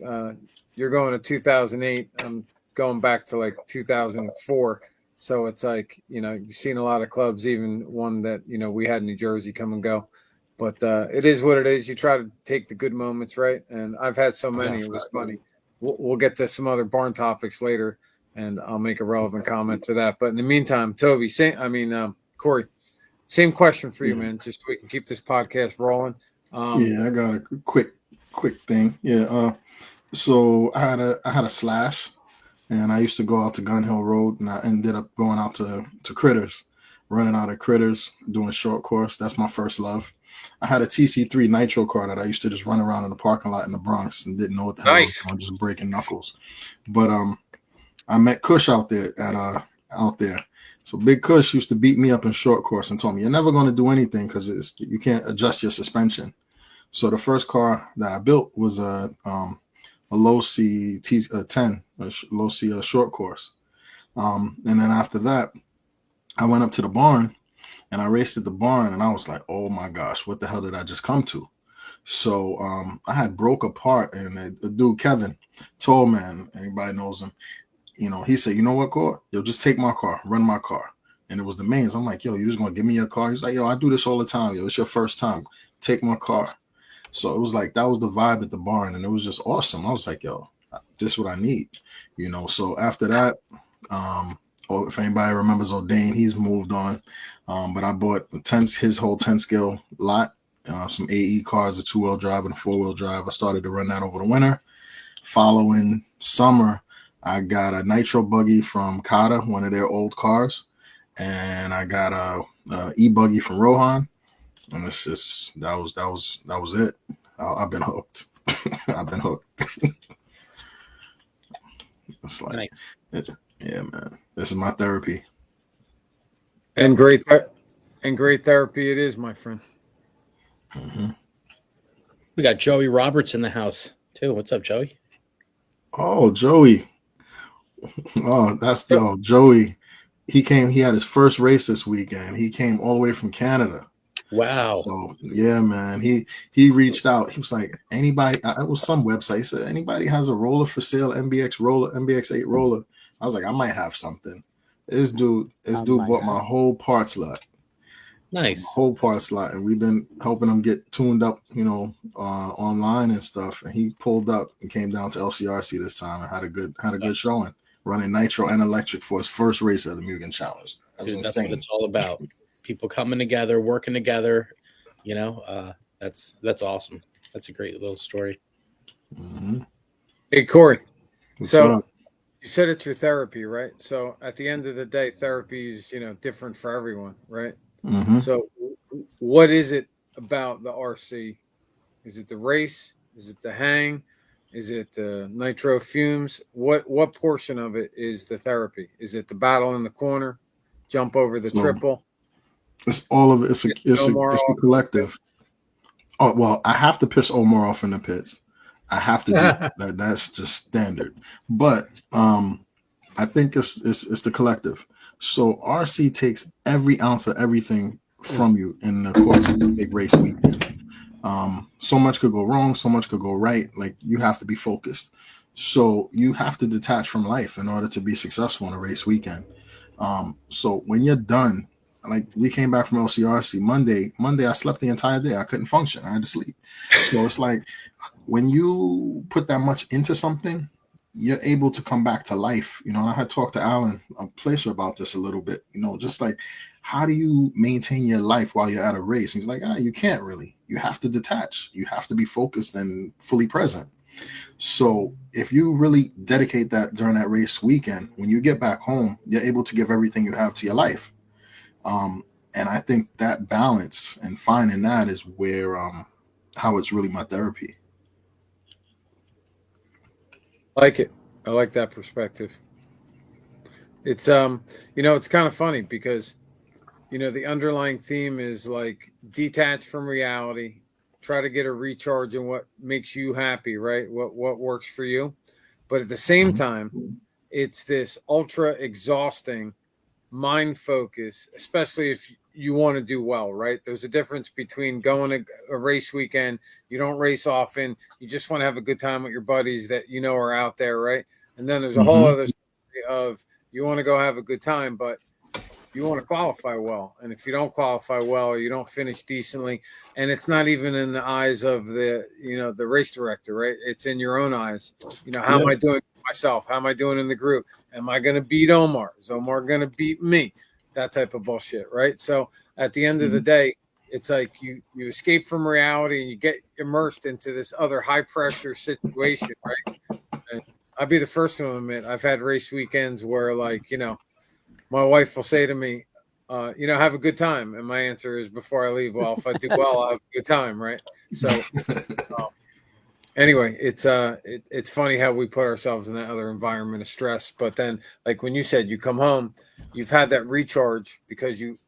Speaker 2: You're going to 2008. I'm going back to like 2004. So it's like, you've seen a lot of clubs, even one that, we had in New Jersey come and go. But it is what it is. You try to take the good moments, right? And I've had so many. It was funny. We'll get to some other barn topics later, and I'll make a relevant comment to that. But in the meantime, Toby, Corey, same question for you, man, just so we can keep this podcast rolling.
Speaker 8: Yeah, I got a quick thing. Yeah. So I had a slash, and I used to go out to Gun Hill Road, and I ended up going out to Critters, running out of Critters, doing short course. That's my first love. I had a TC3 Nitro car that I used to just run around in the parking lot in the Bronx and didn't know what the hell I was doing, just breaking knuckles. But I met Kush out there out there. So Big Kush used to beat me up in short course and told me, you're never going to do anything because you can't adjust your suspension. So the first car that I built was a low C 10, low C short course. And then after that, I went up to the barn and I raced at the barn, and I was like, oh my gosh, what the hell did I just come to? So I had broke apart, and the dude, Kevin, tall man, anybody knows him, he said, you know what, Core? Yo, just take my car, run my car. And it was the mains. I'm like, yo, you just going to give me your car? He's like, yo, I do this all the time. Yo, it's your first time. Take my car. So it was like, that was the vibe at the barn, and it was just awesome. I was like, yo, this is what I need, So after that, if anybody remembers O'Dane, he's moved on. But I bought his whole 10 scale lot, some AE cars, a 2-wheel drive and a 4-wheel drive. I started to run that over the winter. Following summer, I got a nitro buggy from Kata, one of their old cars, and I got a e-buggy from Rohan. And that was it. I've been hooked. I've been hooked. It's like,
Speaker 4: nice.
Speaker 8: Yeah, man. This is my therapy.
Speaker 2: And great therapy it is, my friend.
Speaker 8: Mm-hmm.
Speaker 4: We got Joey Roberts in the house too. What's up, Joey?
Speaker 8: Oh, Joey. Oh, Joey. He had his first race this weekend. He came all the way from Canada.
Speaker 4: Wow.
Speaker 8: So yeah, man. He reached out. He was like, anybody, it was some website. He said, anybody has a roller for sale, MBX8 roller. I was like, I might have something. This dude bought my whole parts lot.
Speaker 4: Nice.
Speaker 8: Whole parts lot. And we've been helping him get tuned up, online and stuff. And he pulled up and came down to LCRC this time and had a good showing, running nitro and electric for his first race of the Mugen Challenge. That's
Speaker 4: what it's all about. People coming together, working together. That's awesome. That's a great little story.
Speaker 8: Mm-hmm.
Speaker 2: Hey, Corey.
Speaker 8: What's
Speaker 2: so
Speaker 8: up?
Speaker 2: You said it's your therapy, right? So at the end of the day, therapy is, different for everyone, right?
Speaker 8: Mm-hmm.
Speaker 2: So what is it about the RC? Is it the race? Is it the hang? Is it the nitro fumes? What portion of it is the therapy? Is it the battle in the corner? Jump over the triple?
Speaker 8: It's all of it. It's a collective. Oh, well, I have to piss Omar off in the pits. I have to do that. That's just standard. But I think it's the collective. So RC takes every ounce of everything from you in the course of the big race weekend. So much could go wrong, so much could go right. Like, you have to be focused. So you have to detach from life in order to be successful in a race weekend. So when you're done, like, we came back from LCRC Monday, I slept the entire day. I couldn't function. I had to sleep. So it's like, when you put that much into something, you're able to come back to life. And I had talked to Alan, a placer, about this a little bit, just like, how do you maintain your life while you're at a race? And he's like, you can't really. You have to detach. You have to be focused and fully present. So if you really dedicate that during that race weekend, when you get back home, you're able to give everything you have to your life. And I think that balance and finding that is where how it's really my therapy.
Speaker 2: I like it. I like that perspective. It's it's kind of funny because the underlying theme is like detach from reality, try to get a recharge in what makes you happy, right? What works for you. But at the same time, it's this ultra exhausting mind focus, especially if you want to do well, right? There's a difference between going to a race weekend, you don't race often, you just want to have a good time with your buddies that are out there, right? And then there's a whole other story of You want to go have a good time, but you want to qualify well. And if you don't qualify well, or you don't finish decently, and it's not even in the eyes of the race director, right? It's in your own eyes. How am I doing myself? How am I doing in the group? Am I going to beat Omar? Is Omar going to beat me? That type of bullshit, right? So at the end of the day, it's like you escape from reality and you get immersed into this other high pressure situation, right? And I'd be the first to admit I've had race weekends where, like, my wife will say to me, have a good time. And my answer is, before I leave, well, if I do well, I'll have a good time, right? So anyway, it's funny how we put ourselves in that other environment of stress. But then, like when you said, you come home, you've had that recharge because you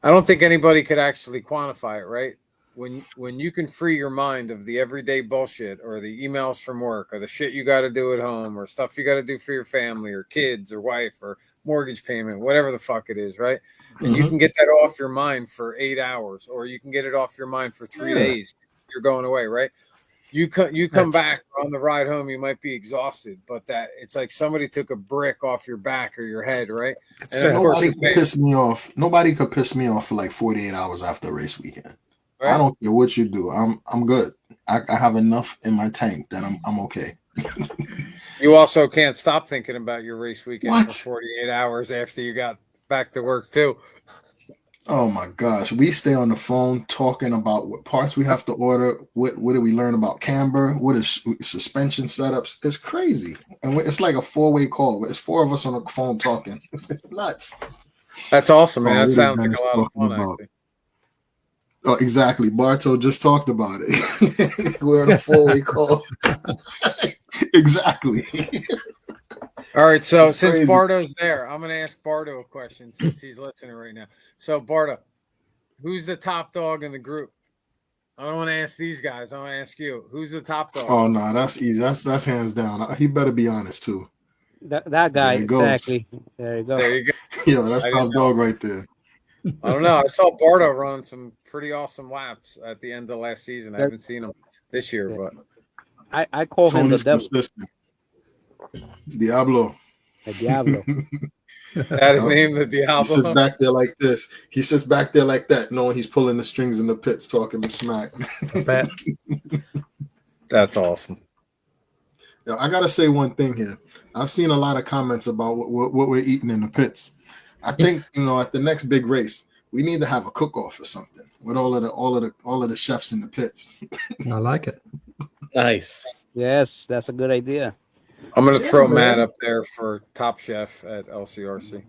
Speaker 2: I don't think anybody could actually quantify it, right? When you can free your mind of the everyday bullshit or the emails from work or the shit you got to do at home or stuff you got to do for your family or kids or wife or mortgage payment, whatever the fuck it is, right? And you can get that off your mind for 8 hours, or you can get it off your mind for 3 days. You're going away, right? You come back on the ride home, you might be exhausted, but that it's like somebody took a brick off your back or your head, right?
Speaker 8: And nobody could piss me off. Nobody could piss me off for like 48 hours after a race weekend. Right? I don't care what you do. I'm good. I have enough in my tank that I'm okay.
Speaker 2: You also can't stop thinking about your race weekend for 48 hours after you got back to work too.
Speaker 8: Oh my gosh, we stay on the phone talking about what parts we have to order. What did we learn about camber? What is suspension setups? It's crazy, and it's like a 4-way call. It's 4 of us on the phone talking. It's nuts.
Speaker 2: That's awesome, man. That sounds like a lot of fun. Actually.
Speaker 8: Oh, exactly. Barto just talked about it. We're on a 4-way call. Exactly.
Speaker 2: All right, so since Barto's there, I'm going to ask Barto a question since he's listening right now. So, Barto, who's the top dog in the group? I don't want to ask these guys. I want to ask you. Who's the top dog?
Speaker 8: Oh, no, that's easy. That's hands down. He better be honest, too.
Speaker 7: That guy, exactly. There you go.
Speaker 2: There you go.
Speaker 8: Yo, that's top dog right there.
Speaker 2: I don't know. I saw Barto run some pretty awesome laps at the end of last season. I haven't seen him this year, but
Speaker 7: I call him the devil.
Speaker 8: Consistent. Diablo.
Speaker 7: The Diablo.
Speaker 2: That is named the Diablo.
Speaker 8: He sits back there like this. He sits back there like that, knowing he's pulling the strings in the pits, talking smack.
Speaker 2: That's awesome.
Speaker 8: Yo, I gotta say one thing here. I've seen a lot of comments about what we're eating in the pits. I think at the next big race, we need to have a cook-off or something with all of the chefs in the pits.
Speaker 1: I like it.
Speaker 4: Nice.
Speaker 7: Yes, that's a good idea.
Speaker 2: I'm going to throw Matt up there for Top Chef at LCRC.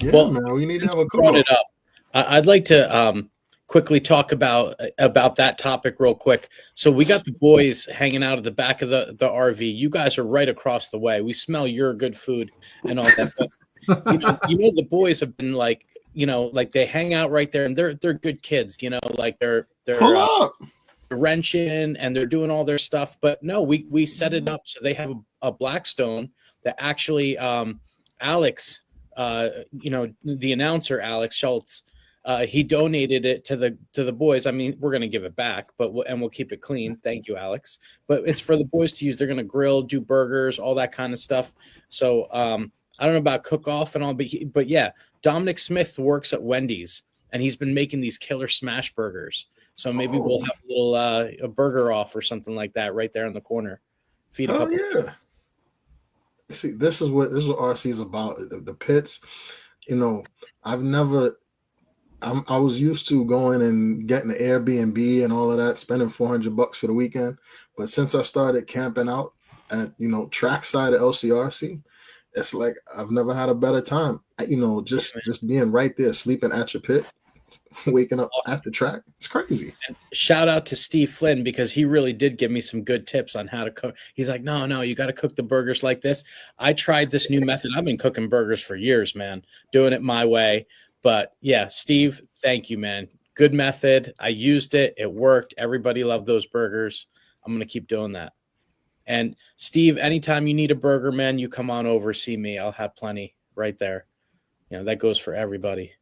Speaker 8: Yeah, well, man, we need to have a
Speaker 4: brought it up. I'd like to quickly talk about that topic real quick. So we got the boys hanging out at the back of the RV. You guys are right across the way. We smell your good food and all that. But, the boys have been like they hang out right there, and they're good kids. Like they're wrenching and they're doing all their stuff. But no, we set it up so they have a Blackstone that actually Alex, the announcer Alex Schultz, he donated it to the boys. I mean, we're gonna give it back, but we'll keep it clean. Thank you, Alex. But it's for the boys to use. They're gonna grill, do burgers, all that kind of stuff. So I don't know about cook-off and all, but yeah, Dominic Smith works at Wendy's, and he's been making these killer smash burgers. So maybe we'll have a little a burger off or something like that right there in the corner. Feed a couple.
Speaker 8: Yeah. See, this is what RC is about. The pits. I was used to going and getting an Airbnb and all of that, spending $400 for the weekend. But since I started camping out at trackside at LCRC, it's like I've never had a better time. Just being right there, sleeping at your pit, waking up at the track. It's crazy.
Speaker 4: And shout out to Steve Flynn, because he really did give me some good tips on how to cook. He's like, no, you got to cook the burgers like this. I tried this new method. I've been cooking burgers for years, man, doing it my way. But yeah, Steve, thank you, man. Good method. I used it. It worked. Everybody loved those burgers. I'm going to keep doing that. And Steve, anytime you need a burger, man, you come on over, see me. I'll have plenty right there. That goes for everybody.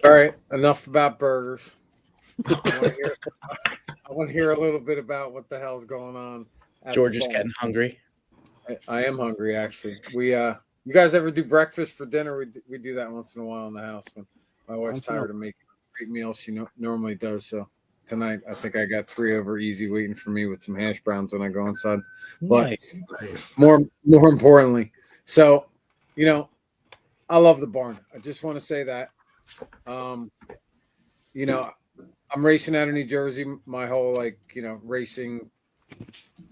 Speaker 2: All right, enough about burgers. I want to hear a little bit about what the hell's going on.
Speaker 4: George is getting hungry.
Speaker 2: I am hungry actually. You guys ever do breakfast for dinner? We do that once in a while in the house when my wife's tired of making great meals. She normally does. So tonight, I think I got 3 over easy waiting for me with some hash browns when I go inside. But
Speaker 4: Nice.
Speaker 2: more importantly, so I love the barn. I just want to say that. You know, I'm racing out of New Jersey my whole racing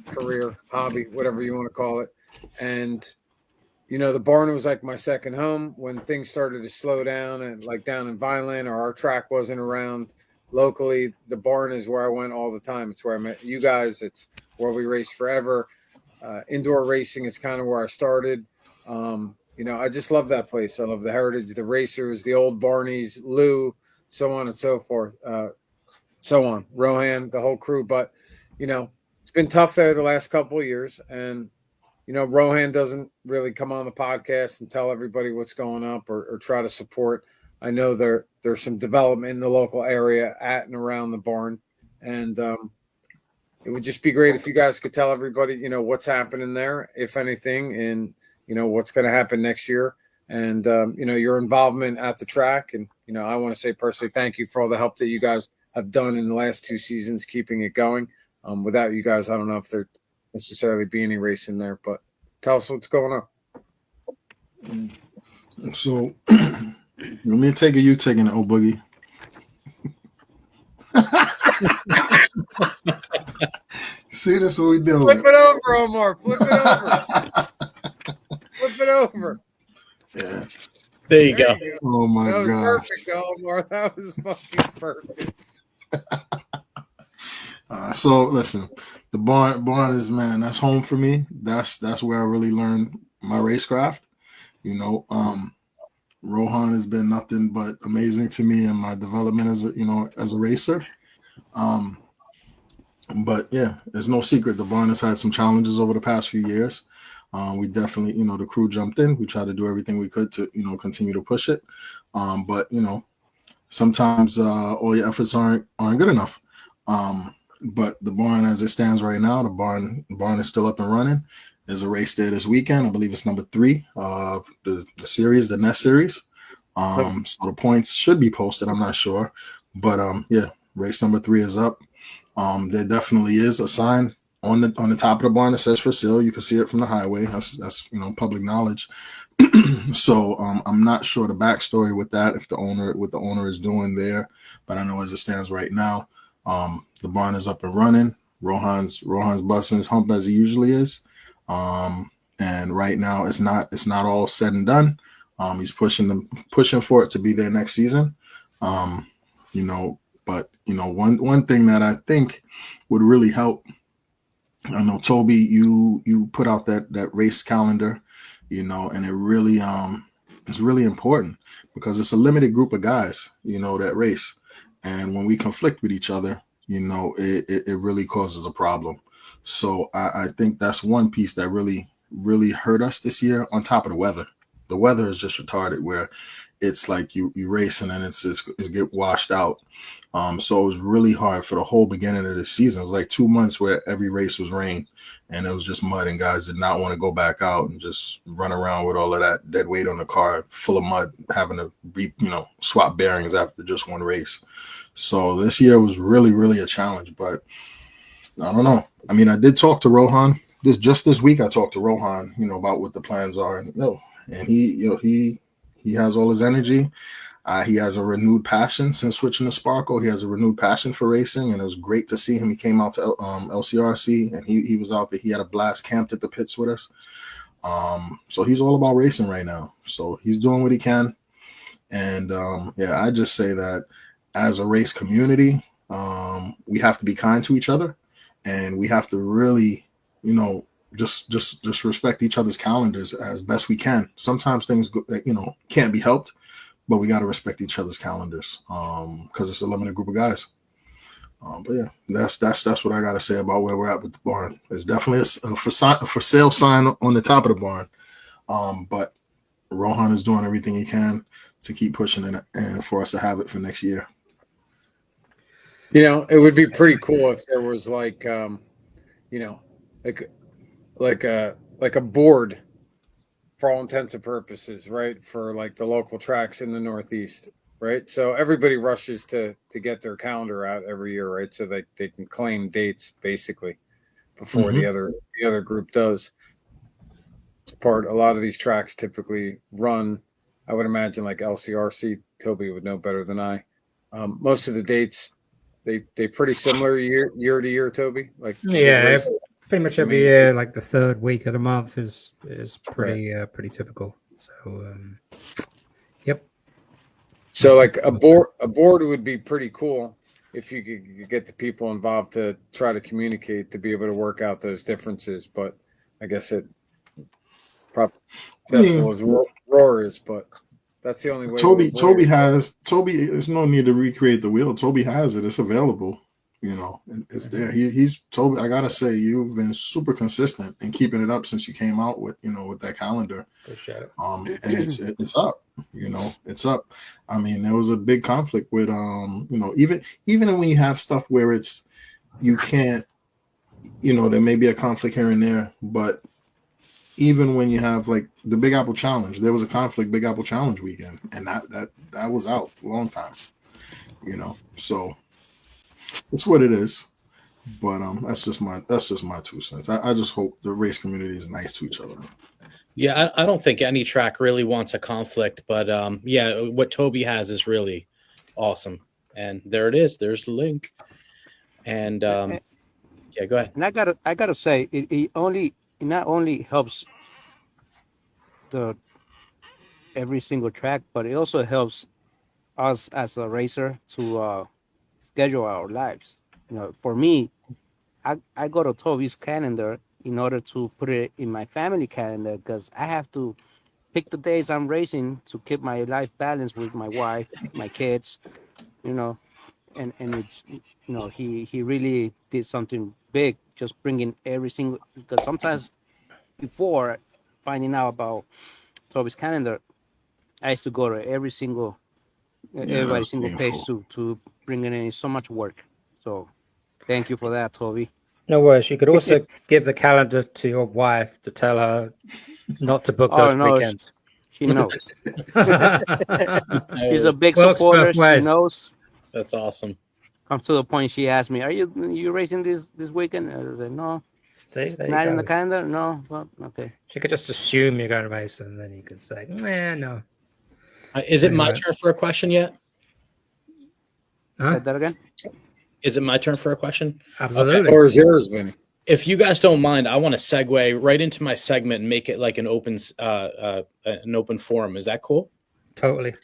Speaker 2: career, hobby, whatever you want to call it. And the barn was like my second home when things started to slow down and like down in Vineland or our track wasn't around locally. The barn is where I went all the time. It's where I met you guys. It's where we raced forever. Indoor racing is kind of where I started. I just love that place. I love the heritage, the racers, the old Barneys, Lou, so on and so forth. Rohan, the whole crew. But, it's been tough there the last couple of years. And, Rohan doesn't really come on the podcast and tell everybody what's going up or try to support. I know there's some development in the local area at and around the barn. And it would just be great if you guys could tell everybody, what's happening there, if anything, and, what's going to happen next year. And, your involvement at the track. And, I want to say personally, thank you for all the help that you guys have done in the last 2 seasons, keeping it going. Without you guys, I don't know if there'd necessarily be any racing there, but tell us what's going
Speaker 8: on. So, let me take it, you taking it, old boogie. See, that's what we doing.
Speaker 2: Flip it over, Omar. Flip it over. Flip it over.
Speaker 8: Yeah.
Speaker 4: There you go.
Speaker 8: Oh my god.
Speaker 2: That was perfect, Omar. That was fucking perfect.
Speaker 8: So listen, the barn is, man, that's home for me. That's where I really learned my racecraft. Rohan has been nothing but amazing to me in my development as a racer. But yeah, there's no secret. The barn has had some challenges over the past few years. We definitely, the crew jumped in. We tried to do everything we could to, continue to push it. But sometimes all your efforts aren't good enough. But the barn, as it stands right now, the barn is still up and running. There's a race there this weekend. I believe it's number 3 of the series, the Nest series. So the points should be posted. I'm not sure, but yeah, race number 3 is up. There definitely is a sign on the top of the barn that says for sale. You can see it from the highway. That's public knowledge. So I'm not sure the backstory with that, if what the owner is doing there, but I know as it stands right now, the barn is up and running. Rohan's busting his hump as he usually is. And right now it's not all said and done. He's pushing for it to be there next season. But one thing that I think would really help, I know Toby, you put out that race calendar, and it really it's really important because it's a limited group of guys, that race. And when we conflict with each other, it really causes a problem. So I think that's one piece that really, really hurt us this year, on top of the weather. The weather is just retarded, where it's like you racing and it's get washed out. So it was really hard for the whole beginning of the season. It was like 2 months where every race was rain and it was just mud, and guys did not want to go back out and just run around with all of that dead weight on the car full of mud, having to swap bearings after just one race. So this year was really, really a challenge, but I don't know. I mean, I did talk to Rohan this week. I talked to Rohan, about what the plans are, and he has all his energy. He has a renewed passion since switching to Sparkle. He has a renewed passion for racing, and it was great to see him. He came out to LCRC, and he was out there. He had a blast, camped at the pits with us. So he's all about racing right now. So he's doing what he can. And I just say that as a race community, we have to be kind to each other, and we have to really, just respect each other's calendars as best we can. Sometimes things, can't be helped, but we got to respect each other's calendars because it's a limited group of guys. But yeah, that's what I got to say about where we're at with the barn. There's definitely a for sale sign on the top of the barn, but Rohan is doing everything he can to keep pushing it and for us to have it for next year.
Speaker 2: It would be pretty cool if there was like a like a board for all intents and purposes, right? For like the local tracks in the Northeast, right? So everybody rushes to get their calendar out every year, right? So they can claim dates basically before the other group does. A lot of these tracks typically run, I would imagine, like LCRC. Toby would know better than I. Most of the dates they pretty similar year to year. Toby, like
Speaker 1: Yeah, pretty much every year, like the third week of the month is pretty pretty typical. So, yep.
Speaker 2: So like a board would be pretty cool if you could get the people involved to try to communicate to be able to work out those differences. But I guess it festival is roar is, but that's the only way.
Speaker 8: Toby there's no need to recreate the wheel. Toby has it. It's available. You know, it's there. He's Toby. I gotta say, you've been super consistent in keeping it up since you came out with that calendar. And it's up. You know, it's up. I mean, there was a big conflict with even when you have stuff where it's you can't, there may be a conflict here and there, but even when you have like the Big Apple Challenge, there was a conflict Big Apple Challenge weekend, and that was out a long time. So it's what it is. But that's just my 2 cents. I just hope the race community is nice to each other.
Speaker 4: Yeah, I don't think any track really wants a conflict, but what Toby has is really awesome. And there it is. There's the link. And go ahead.
Speaker 7: And I gotta say, it not only helps every single track, but it also helps us as a racer to schedule our lives. For me, I go to Toby's calendar in order to put it in my family calendar, because I have to pick the days I'm racing to keep my life balanced with my wife, my kids, and it's, he really did something big, just bringing every single, because sometimes before finding out about Toby's calendar, I used to go to everybody's single page to bring it in. So much work. So thank you for that, Toby.
Speaker 1: No worries. You could also give the calendar to your wife to tell her not to book those weekends.
Speaker 7: She knows. She's a big supporter. She knows.
Speaker 4: That's awesome.
Speaker 7: Comes to the point she asked me, "Are you racing this weekend?" I said, "No."
Speaker 1: See,
Speaker 7: not in the calendar. No, well, okay.
Speaker 1: She could just assume you're going to race, and then you can say, "No."
Speaker 4: Is it my turn for a question yet?
Speaker 1: Huh?
Speaker 7: Say that again.
Speaker 4: Is it my turn for a question?
Speaker 1: Absolutely.
Speaker 2: Okay. Or is yours, Vinny?
Speaker 4: If you guys don't mind, I want to segue right into my segment and make it like an open forum. Is that cool?
Speaker 1: Totally.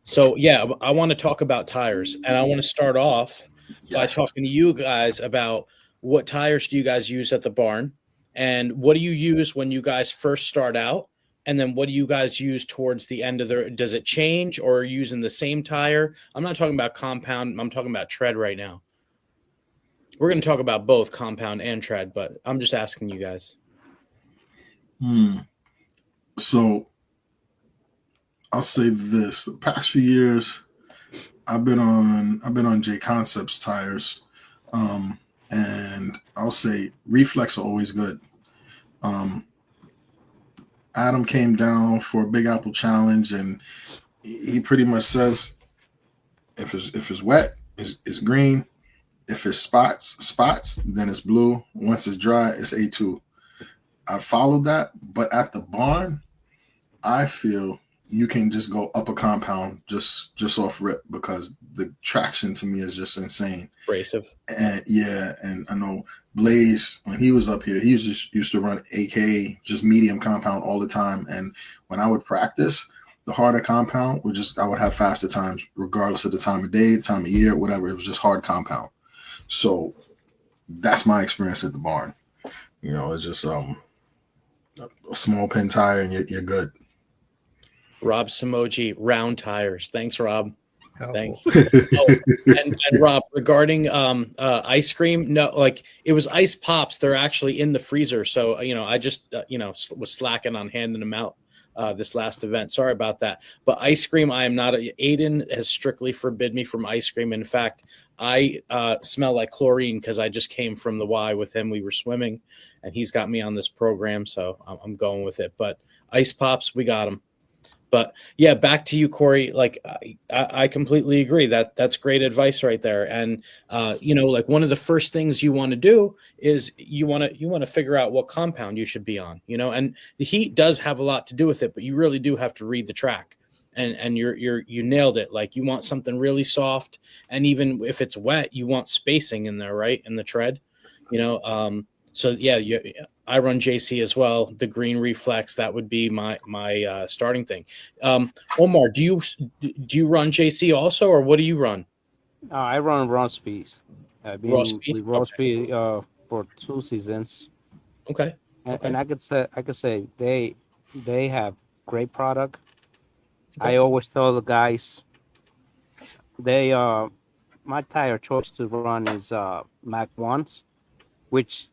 Speaker 4: So yeah, I want to talk about tires, and I want to start off by talking to you guys about what tires do you guys use at the barn, and what do you use when you guys first start out, and then what do you guys use towards the end of does it change, or are you using the same tire? I'm not talking about compound. I'm talking about tread right now. We're going to talk about both compound and tread, but I'm just asking you guys.
Speaker 8: So I'll say this: the past few years, I've been on J Concepts tires, and I'll say reflex are always good. Adam came down for a Big Apple Challenge, and he pretty much says, if it's wet, it's green. If it's spots, then it's blue. Once it's dry, it's A2. I followed that, but at the barn, I feel you can just go up a compound just off rip, because the traction to me is just insane.
Speaker 4: Abrasive.
Speaker 8: And I know Blaze, when he was up here, he used to run AKA just medium compound all the time. And when I would practice, the harder compound I would have faster times, regardless of the time of day, the time of year, whatever. It was just hard compound. So that's my experience at the barn. It's just a small pin tire and you're good.
Speaker 4: Rob Samoji, round tires. Thanks, Rob.
Speaker 1: Oh.
Speaker 4: Thanks. And Rob, regarding ice cream, no, like it was ice pops. They're actually in the freezer. So, I just, was slacking on handing them out this last event. Sorry about that. But ice cream, I am not. Aiden has strictly forbid me from ice cream. In fact, I smell like chlorine because I just came from the Y with him. We were swimming, and he's got me on this program, so I'm going with it. But ice pops, we got them. But yeah, back to you, Corey. Like I completely agree that's great advice right there. And like one of the first things you want to do is you want to figure out what compound you should be on. And the heat does have a lot to do with it, but you really do have to read the track. And you nailed it. Like you want something really soft, and even if it's wet, you want spacing in there, right, in the tread. So yeah, I run JC as well. The green reflex, that would be my starting thing. Omar, do you run JC also, or what do you run?
Speaker 7: I run raw speed. I've been with raw speed for 2 seasons.
Speaker 4: Okay.
Speaker 7: And I could say they have great product. Okay. I always tell the guys my tire choice to run is Mac 1s, which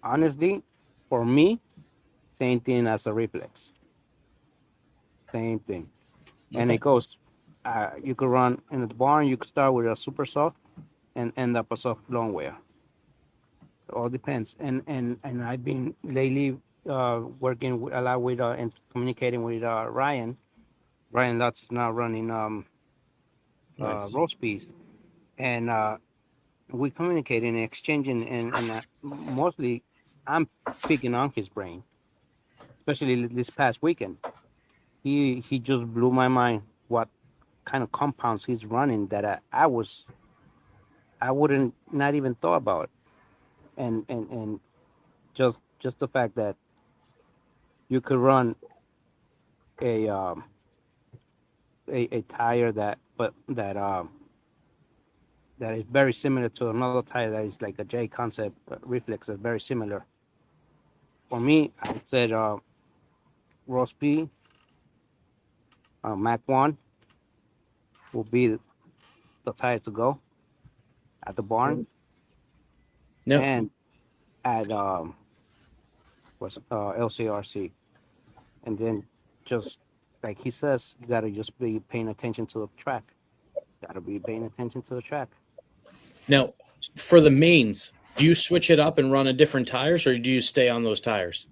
Speaker 7: honestly, for me, same thing as a reflex. Same thing. Okay. And it goes, you could run in the barn, you could start with a super soft and end up a soft long wear. It all depends. And I've been lately working a lot with and communicating with Ryan. Ryan that's now running nice. Road speed. And we're communicating and exchanging, and mostly I'm picking on his brain, especially this past weekend. He just blew my mind what kind of compounds he's running that I wouldn't not even thought about, and just the fact that you could run a tire that is very similar to another tire that is like a J concept reflex is very similar. For me, I said Ross P, Mac 1 will be the tire to go at the barn. No. And at LCRC. And then just like he says, you gotta just be paying attention to the track. Gotta be paying attention to the track.
Speaker 4: Now, for the mains, do you switch it up and run a different tires, or do you stay on those tires?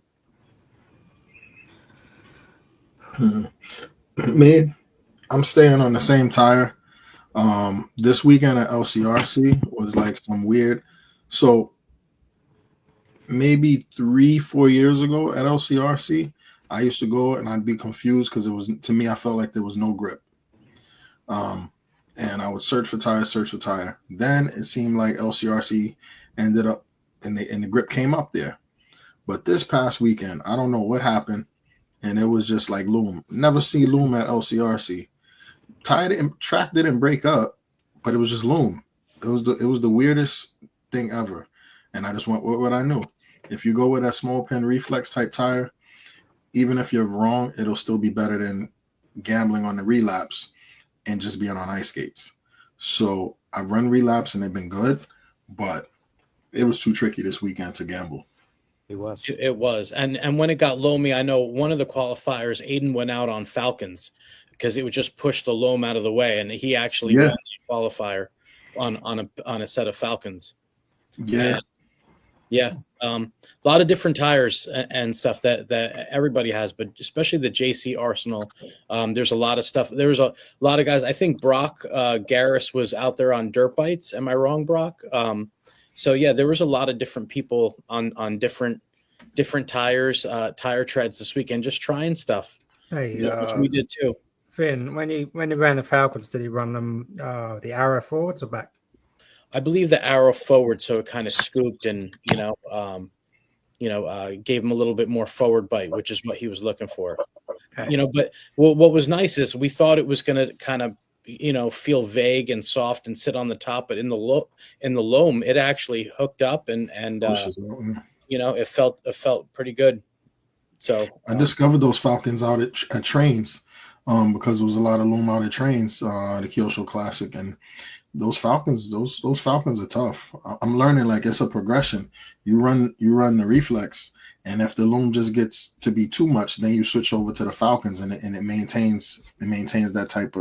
Speaker 8: Me, I'm staying on the same tire. This weekend at LCRC was like some weird. So maybe 3-4 years ago at LCRC, I used to go and I'd be confused because it was, to me, I felt like there was no grip. And I would search for tire. Then it seemed like LCRC ended up and the grip came up there. But this past weekend, I don't know what happened, and it was just like loom. Never see loom at LCRC. Track didn't break up, but it was just loom. It was the weirdest thing ever. And I just went with what I knew. If you go with that small pin reflex type tire, even if you're wrong, it'll still be better than gambling on the relapse and just being on ice skates. So I've run relapse and they've been good, but it was too tricky this weekend to gamble.
Speaker 4: It was. And when it got loamy, I know one of the qualifiers, Aiden went out on Falcons because it would just push the loam out of the way. And he actually won the qualifier on a set of Falcons.
Speaker 8: Yeah.
Speaker 4: Yeah. A lot of different tires and stuff that everybody has, but especially the JC Arsenal. There's a lot of stuff. There was a lot of guys. I think Brock Garris was out there on dirt bikes. Am I wrong, Brock? So yeah, there was a lot of different people on different tires, tire treads this weekend, just trying stuff.
Speaker 1: Hey,
Speaker 4: which we did too.
Speaker 1: Finn, when he ran the Falcons, did he run them the arrow forwards or back?
Speaker 4: I believe the arrow forward, so it kind of scooped and gave him a little bit more forward bite, which is what he was looking for. Okay. But what was nice is we thought it was going to kind of feel vague and soft and sit on the top, but in the loam, it actually hooked up and it felt pretty good. So
Speaker 8: I discovered those Falcons out at trains because there was a lot of loam out at trains, the Kyosho Classic, and those Falcons are tough. I'm learning like it's a progression. You run the reflex, And if the loom just gets to be too much, then you switch over to the Falcons, and it maintains that type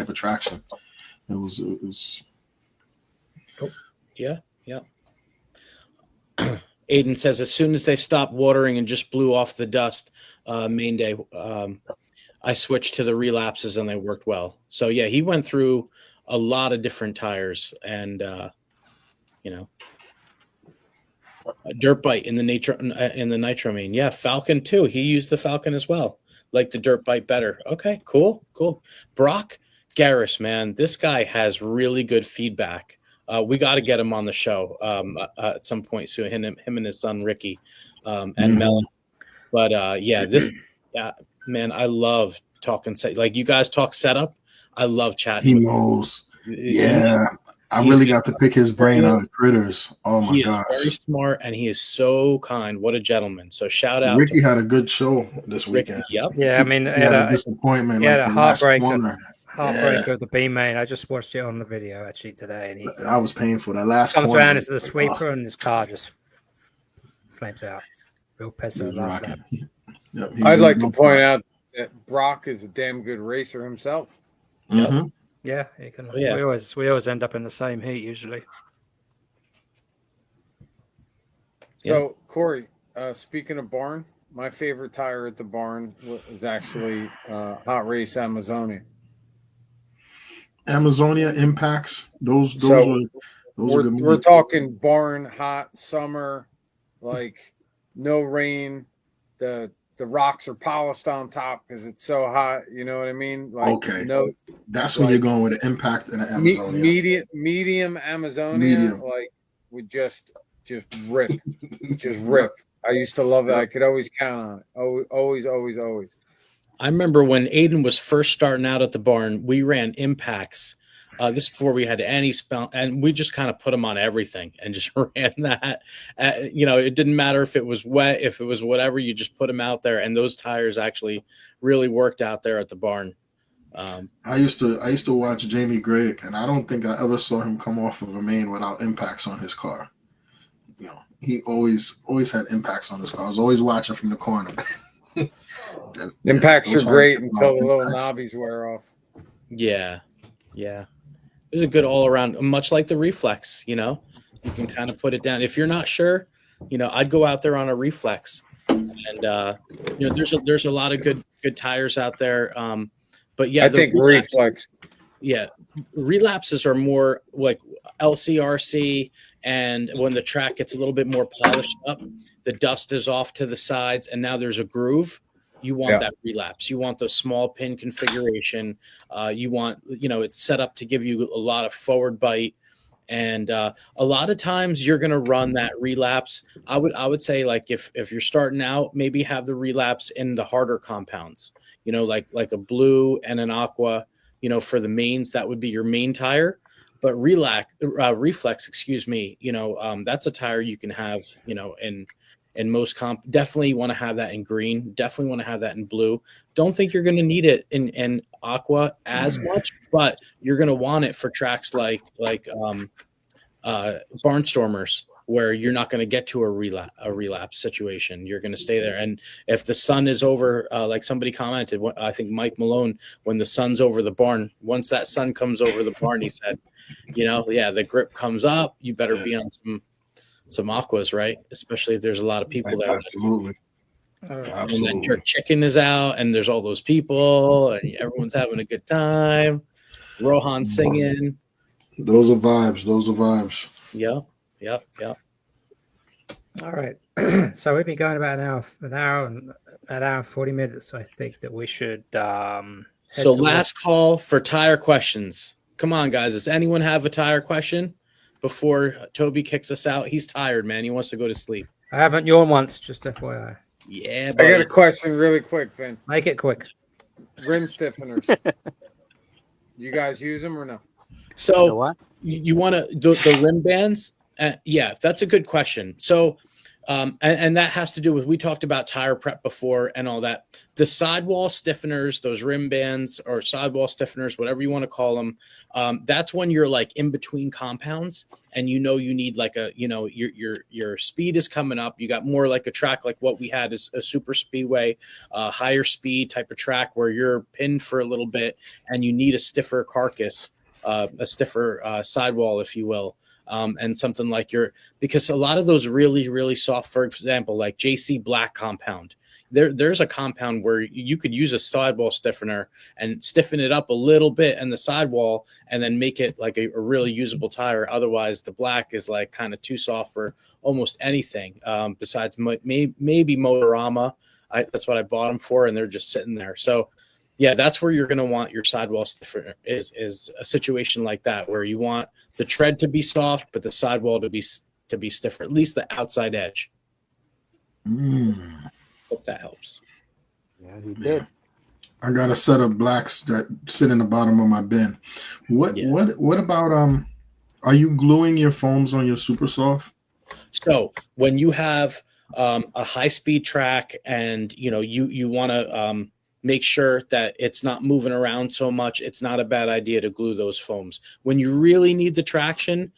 Speaker 8: of traction. It was
Speaker 1: Cool.
Speaker 4: Yeah. Aiden says as soon as they stopped watering and just blew off the dust, main day, I switched to the relapses and they worked well. So yeah, he went through a lot of different tires, and a dirt bite in the nitramine. Yeah, Falcon too. He used the Falcon as well. Like the dirt bite better. Okay, cool. Brock Garris, man, this guy has really good feedback. We got to get him on the show at some point soon. Him and his son Ricky, and Mel. But man, I love talking. Like you guys talk setup. I love chatting.
Speaker 8: He knows. Yeah. I really got to pick his brain on the critters. Oh my gosh.
Speaker 4: He is very smart and he is so kind. What a gentleman. So shout out.
Speaker 8: Ricky had a good show this weekend.
Speaker 4: Yep.
Speaker 1: Yeah, I mean,
Speaker 8: he had a disappointment.
Speaker 1: He had a heartbreaker
Speaker 8: of
Speaker 1: the B main. I just watched it on the video actually today, and
Speaker 8: I was painful. That last
Speaker 1: comes
Speaker 8: corner,
Speaker 1: around into the sweeper and his car just flames out. Real piss off last lap.
Speaker 2: Yep, I'd like to point out that Brock is a damn good racer himself.
Speaker 8: Mm-hmm.
Speaker 1: Yeah, he can. We always end up in the same heat usually.
Speaker 2: So Corey, speaking of barn, my favorite tire at the barn was actually Hot Race Amazonia.
Speaker 8: Amazonia impacts. Those are good.
Speaker 2: We're talking barn hot summer, like no rain. The rocks are polished on top because it's so hot. You know what I mean? Like,
Speaker 8: okay. That's when you're going with the impact in the Amazonia.
Speaker 2: Medium Amazonia, like would just rip, just rip. I used to love it. I could always count on it. Always.
Speaker 4: I remember when Aiden was first starting out at the barn, we ran impacts. This before we had any spell, and we just kind of put them on everything and just ran that. It didn't matter if it was wet, if it was whatever, you just put them out there, and those tires actually really worked out there at the barn.
Speaker 8: I used to watch Jamie Gregg, and I don't think I ever saw him come off of a main without impacts on his car. He always had impacts on his car. I was always watching from the corner.
Speaker 2: Impacts are great until the little knobbies wear off.
Speaker 4: Yeah. It was a good all around, much like the Reflex, you can kind of put it down. If you're not sure, I'd go out there on a Reflex, and there's a lot of good tires out there. But yeah,
Speaker 2: I think Reflex.
Speaker 4: Yeah, relapses are more like LCRC, and when the track gets a little bit more polished up, the dust is off to the sides, and now there's a groove. You want that relapse. You want the small pin configuration. You want, it's set up to give you a lot of forward bite. And a lot of times you're going to run that relapse. I would say, like, if you're starting out, maybe have the relapse in the harder compounds, like a blue and an aqua, for the mains. That would be your main tire. But reflex, that's a tire you can have, in most definitely want to have that in green, definitely want to have that in blue. Don't think you're going to need it in aqua as much, but you're going to want it for tracks like Barnstormers, where you're not going to get to a relapse situation. You're going to stay there. And if the sun is over, like somebody commented, I think Mike Malone, when the sun's over the barn, once that sun comes over the barn, he said, the grip comes up, you better be on some aquas, right? Especially if there's a lot of people there.
Speaker 8: Absolutely.
Speaker 4: And then your chicken is out, and there's all those people, and everyone's having a good time. Rohan singing.
Speaker 8: Those are vibes.
Speaker 4: Yeah.
Speaker 1: All right. So we've been going about an hour and 40 minutes. So I think that we should.
Speaker 4: So last call for tire questions. Come on, guys. Does anyone have a tire question? Before Toby kicks us out, he's tired, man. He wants to go to sleep.
Speaker 1: I haven't yawned once, just FYI.
Speaker 4: Yeah, buddy.
Speaker 2: I got a question really quick, Vin.
Speaker 1: Make it quick.
Speaker 2: Rim stiffeners. You guys use them or no?
Speaker 4: So you want to the rim bands? Yeah, that's a good question. So And that has to do with, we talked about tire prep before and all that. The sidewall stiffeners, those rim bands or sidewall stiffeners, whatever you want to call them, that's when you're like in between compounds and you need like your speed is coming up. You got more like a track like what we had is a super speedway, higher speed type of track where you're pinned for a little bit and you need a stiffer carcass, a stiffer sidewall, if you will. And something like because a lot of those really, really soft, for example, like JC Black compound, there's a compound where you could use a sidewall stiffener and stiffen it up a little bit in the sidewall and then make it like a really usable tire. Otherwise, the black is like kind of too soft for almost anything besides maybe Motorama. That's what I bought them for, and they're just sitting there. So yeah, that's where you're going to want your sidewall stiffer is a situation like that where you want the tread to be soft, but the sidewall to be stiffer, at least the outside edge. Hope that helps.
Speaker 7: Yeah, he did.
Speaker 8: I got a set of blacks that sit in the bottom of my bin. What about are you gluing your foams on your super soft?
Speaker 4: So when you have a high speed track and you want to make sure that it's not moving around so much, it's not a bad idea to glue those foams. When you really need the traction,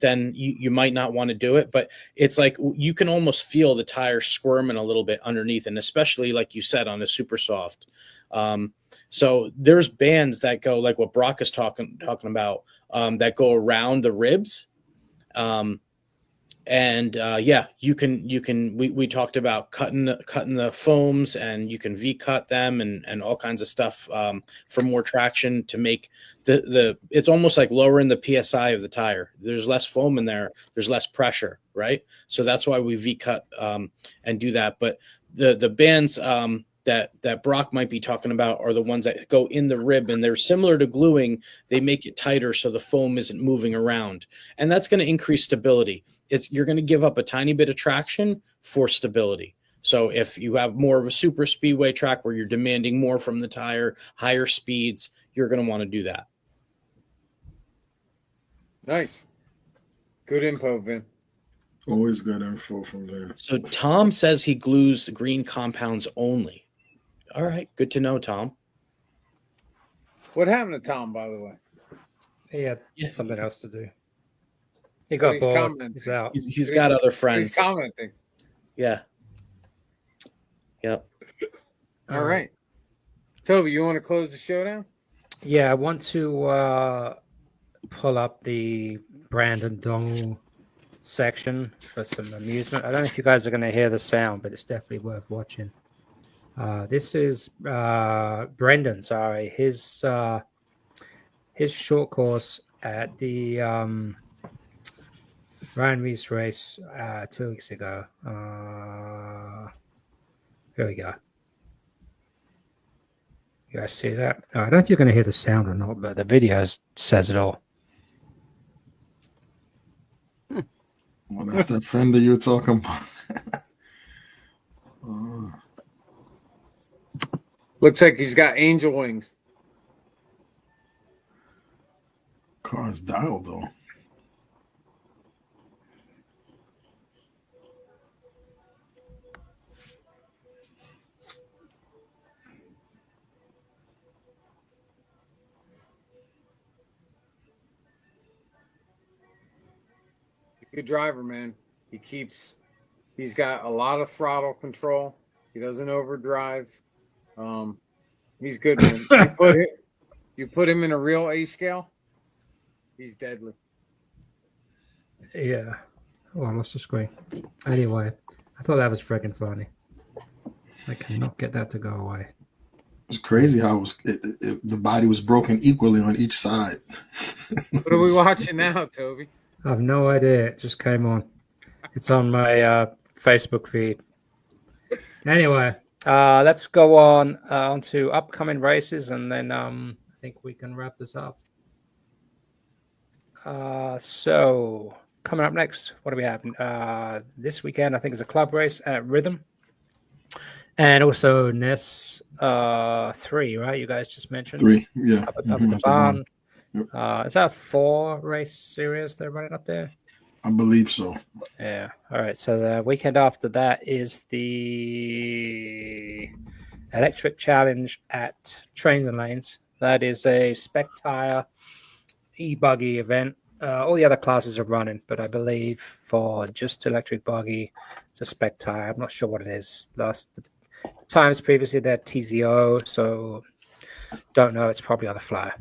Speaker 4: then you might not want to do it, but it's like you can almost feel the tire squirming a little bit underneath, and especially like you said on a super soft. So there's bands that go like what Brock is talking about, that go around the ribs. You can we talked about cutting the foams, and you can V-cut them and all kinds of stuff for more traction to make it's almost like lowering the PSI of the tire. There's less foam in there, there's less pressure, right? So that's why we V-cut and do that. But the bands that Brock might be talking about are the ones that go in the rib, and they're similar to gluing. They make it tighter so the foam isn't moving around, and that's going to increase stability. You're going to give up a tiny bit of traction for stability. So if you have more of a super speedway track where you're demanding more from the tire, higher speeds, you're going to want to do that.
Speaker 2: Nice. Good info, Vin.
Speaker 8: Always good info from Vin.
Speaker 4: So Tom says he glues green compounds only. All right. Good to know, Tom.
Speaker 2: What happened to Tom, by the way?
Speaker 1: He had something else to do. He got bored.
Speaker 2: Commenting.
Speaker 1: He's out.
Speaker 4: He's got other friends.
Speaker 2: He's commenting.
Speaker 4: Yeah. Yep.
Speaker 2: All right. Toby, you want to close the show down?
Speaker 1: Yeah, I want to pull up the Brandon Donald section for some amusement. I don't know if you guys are going to hear the sound, but it's definitely worth watching. This is Brendan. Sorry, his short course at the Ryan Reese race 2 weeks ago. Here we go. You guys see that? I don't know if you're going to hear the sound or not, but the video says it all.
Speaker 8: Well, that's that fender you were talking about.
Speaker 2: Looks like he's got angel wings.
Speaker 8: Car's dialed though.
Speaker 2: Good driver, man. He's got a lot of throttle control. He doesn't overdrive. He's good, man. You put him in a real A scale, he's deadly.
Speaker 1: Yeah. Oh, I lost the screen. Anyway, I thought that was freaking funny. I cannot get that to go away.
Speaker 8: It's crazy how the body was broken equally on each side.
Speaker 2: What are we watching now, Toby?
Speaker 1: I have no idea. It just came on. It's on my Facebook feed. Anyway, let's go on to upcoming races, and then I think we can wrap this up. So coming up next, what do we have? This weekend, I think, is a club race at Rhythm, and also NES 3, right? You guys just mentioned
Speaker 8: 3, yeah.
Speaker 1: Up at the barn. Yep. Is that a 4 race series they're running up there?
Speaker 8: I believe so.
Speaker 1: Yeah. All right. So the weekend after that is the Electric Challenge at Trains and Lanes. That is a spec tire e-buggy event. All the other classes are running, but I believe for just electric buggy, it's a spec tire. I'm not sure what it is. Last times previously they're TZO, so don't know. It's probably on the flyer.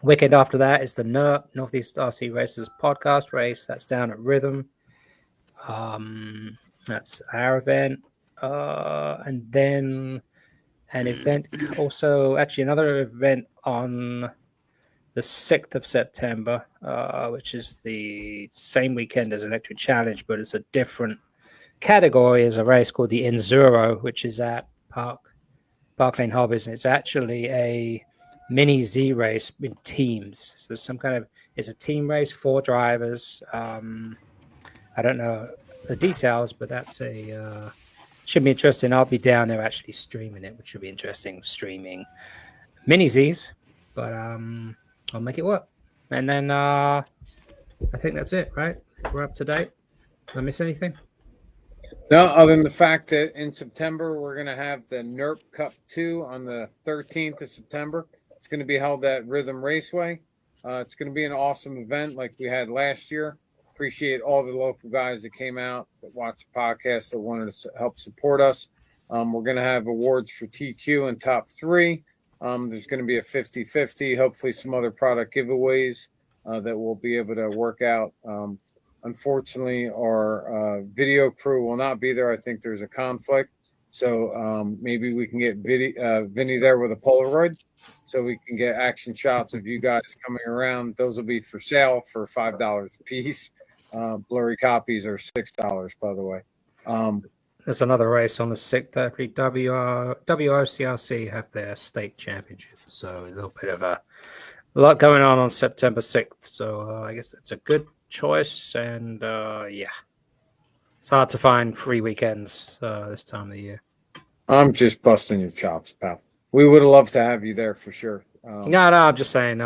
Speaker 1: Weekend after that is the NERP, Northeast RC Racers podcast race. That's down at Rhythm. That's our event. And then an event also, actually another event on the 6th of September, which is the same weekend as Electric Challenge, but it's a different category. Is a race called the Enzuro, which is at Park Lane Hobbies, and it's actually a mini Z race in teams. So it's a team race, 4 drivers. I don't know the details, but that's should be interesting. I'll be down there actually streaming it, which should be interesting. Streaming mini Zs, but I'll make it work. And then I think that's it, right? We're up to date. Did I miss anything?
Speaker 2: No, other than the fact that in September we're going to have the NERP Cup 2 on the 13th of September. It's going to be held at Rhythm Raceway. It's going to be an awesome event like we had last year. Appreciate all the local guys that came out, that watched the podcast, that wanted to help support us. We're going to have awards for TQ and top 3. There's going to be a 50-50, hopefully some other product giveaways that we'll be able to work out. Unfortunately, our video crew will not be there. I think there's a conflict. So maybe we can get Vinny there with a Polaroid so we can get action shots of you guys coming around. Those will be for sale for $5 a piece. Blurry copies are $6, by the way.
Speaker 1: There's another race on the 6th. Actually, WOCRC have their state championship. So a little bit of a lot going on September 6th. So I guess it's a good choice. And yeah, it's hard to find free weekends this time of the year.
Speaker 2: I'm just busting your chops, pal. We would have loved to have you there for sure.
Speaker 1: No, I'm just saying.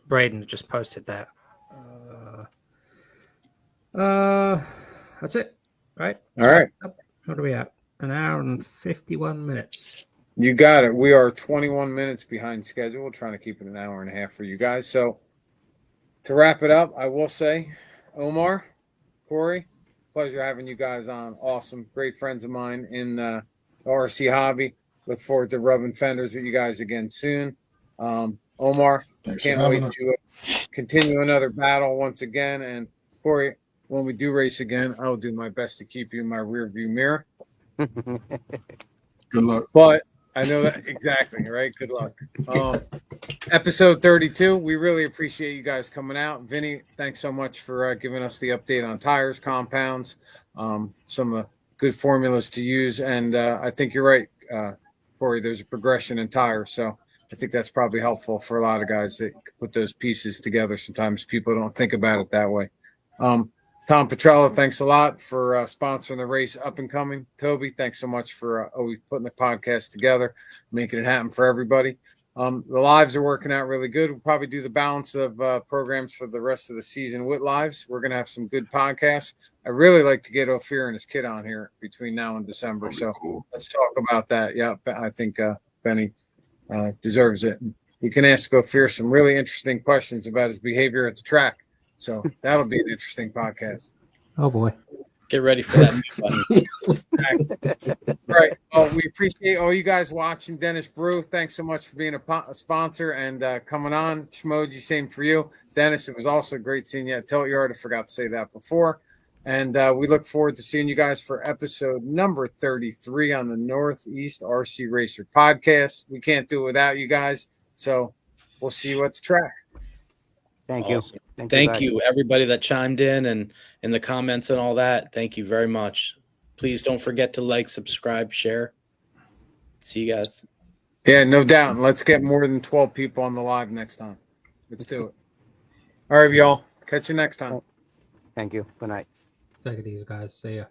Speaker 1: Braden just posted that. That's it, right?
Speaker 2: All right.
Speaker 1: What are we at? An hour and 51 minutes.
Speaker 2: You got it. We are 21 minutes behind schedule. We're trying to keep it an hour and a half for you guys. So to wrap it up, I will say, Omar, Corey, pleasure having you guys on. Awesome. Great friends of mine in the RC hobby. Look forward to rubbing fenders with you guys again soon. Omar, can't wait to continue another battle once again. And Corey, when we do race again, I will do my best to keep you in my rear view mirror.
Speaker 8: Good luck.
Speaker 2: But I know that exactly, right? Good luck. Episode 32. We really appreciate you guys coming out. Vinny, thanks so much for giving us the update on tires, compounds, some of the good formulas to use. And I think you're right, Corey. There's a progression in tires, so I think that's probably helpful for a lot of guys that put those pieces together. Sometimes people don't think about it that way. Tom Petrella, thanks a lot for sponsoring the race Up and Coming. Toby, thanks so much for always putting the podcast together, making it happen for everybody. The lives are working out really good. We'll probably do the balance of programs for the rest of the season with lives. We're going to have some good podcasts. I really like to get Ophir and his kid on here between now and December. So let's talk about that. Yeah, I think Benny deserves it. We can ask Ophir some really interesting questions about his behavior at the track. So that'll be an interesting podcast.
Speaker 1: Oh, boy.
Speaker 4: Get ready for that.
Speaker 2: All right. Well, we appreciate all you guys watching. Dennis Brew, thanks so much for being a sponsor and coming on. Shmoji, same for you. Dennis, it was also great seeing you at Tilt Yard. I forgot to say that before. And we look forward to seeing you guys for episode number 33 on the Northeast RC Racer podcast. We can't do it without you guys. So we'll see you at the track.
Speaker 7: Thank you.
Speaker 4: Awesome. Thank you, everybody that chimed in the comments and all that. Thank you very much. Please don't forget to like, subscribe, share. See you guys.
Speaker 2: Yeah, no doubt. Let's get more than 12 people on the live next time. Let's do it. All right, y'all. Catch you next time.
Speaker 7: Thank you. Good night.
Speaker 1: Take it easy, guys. See ya.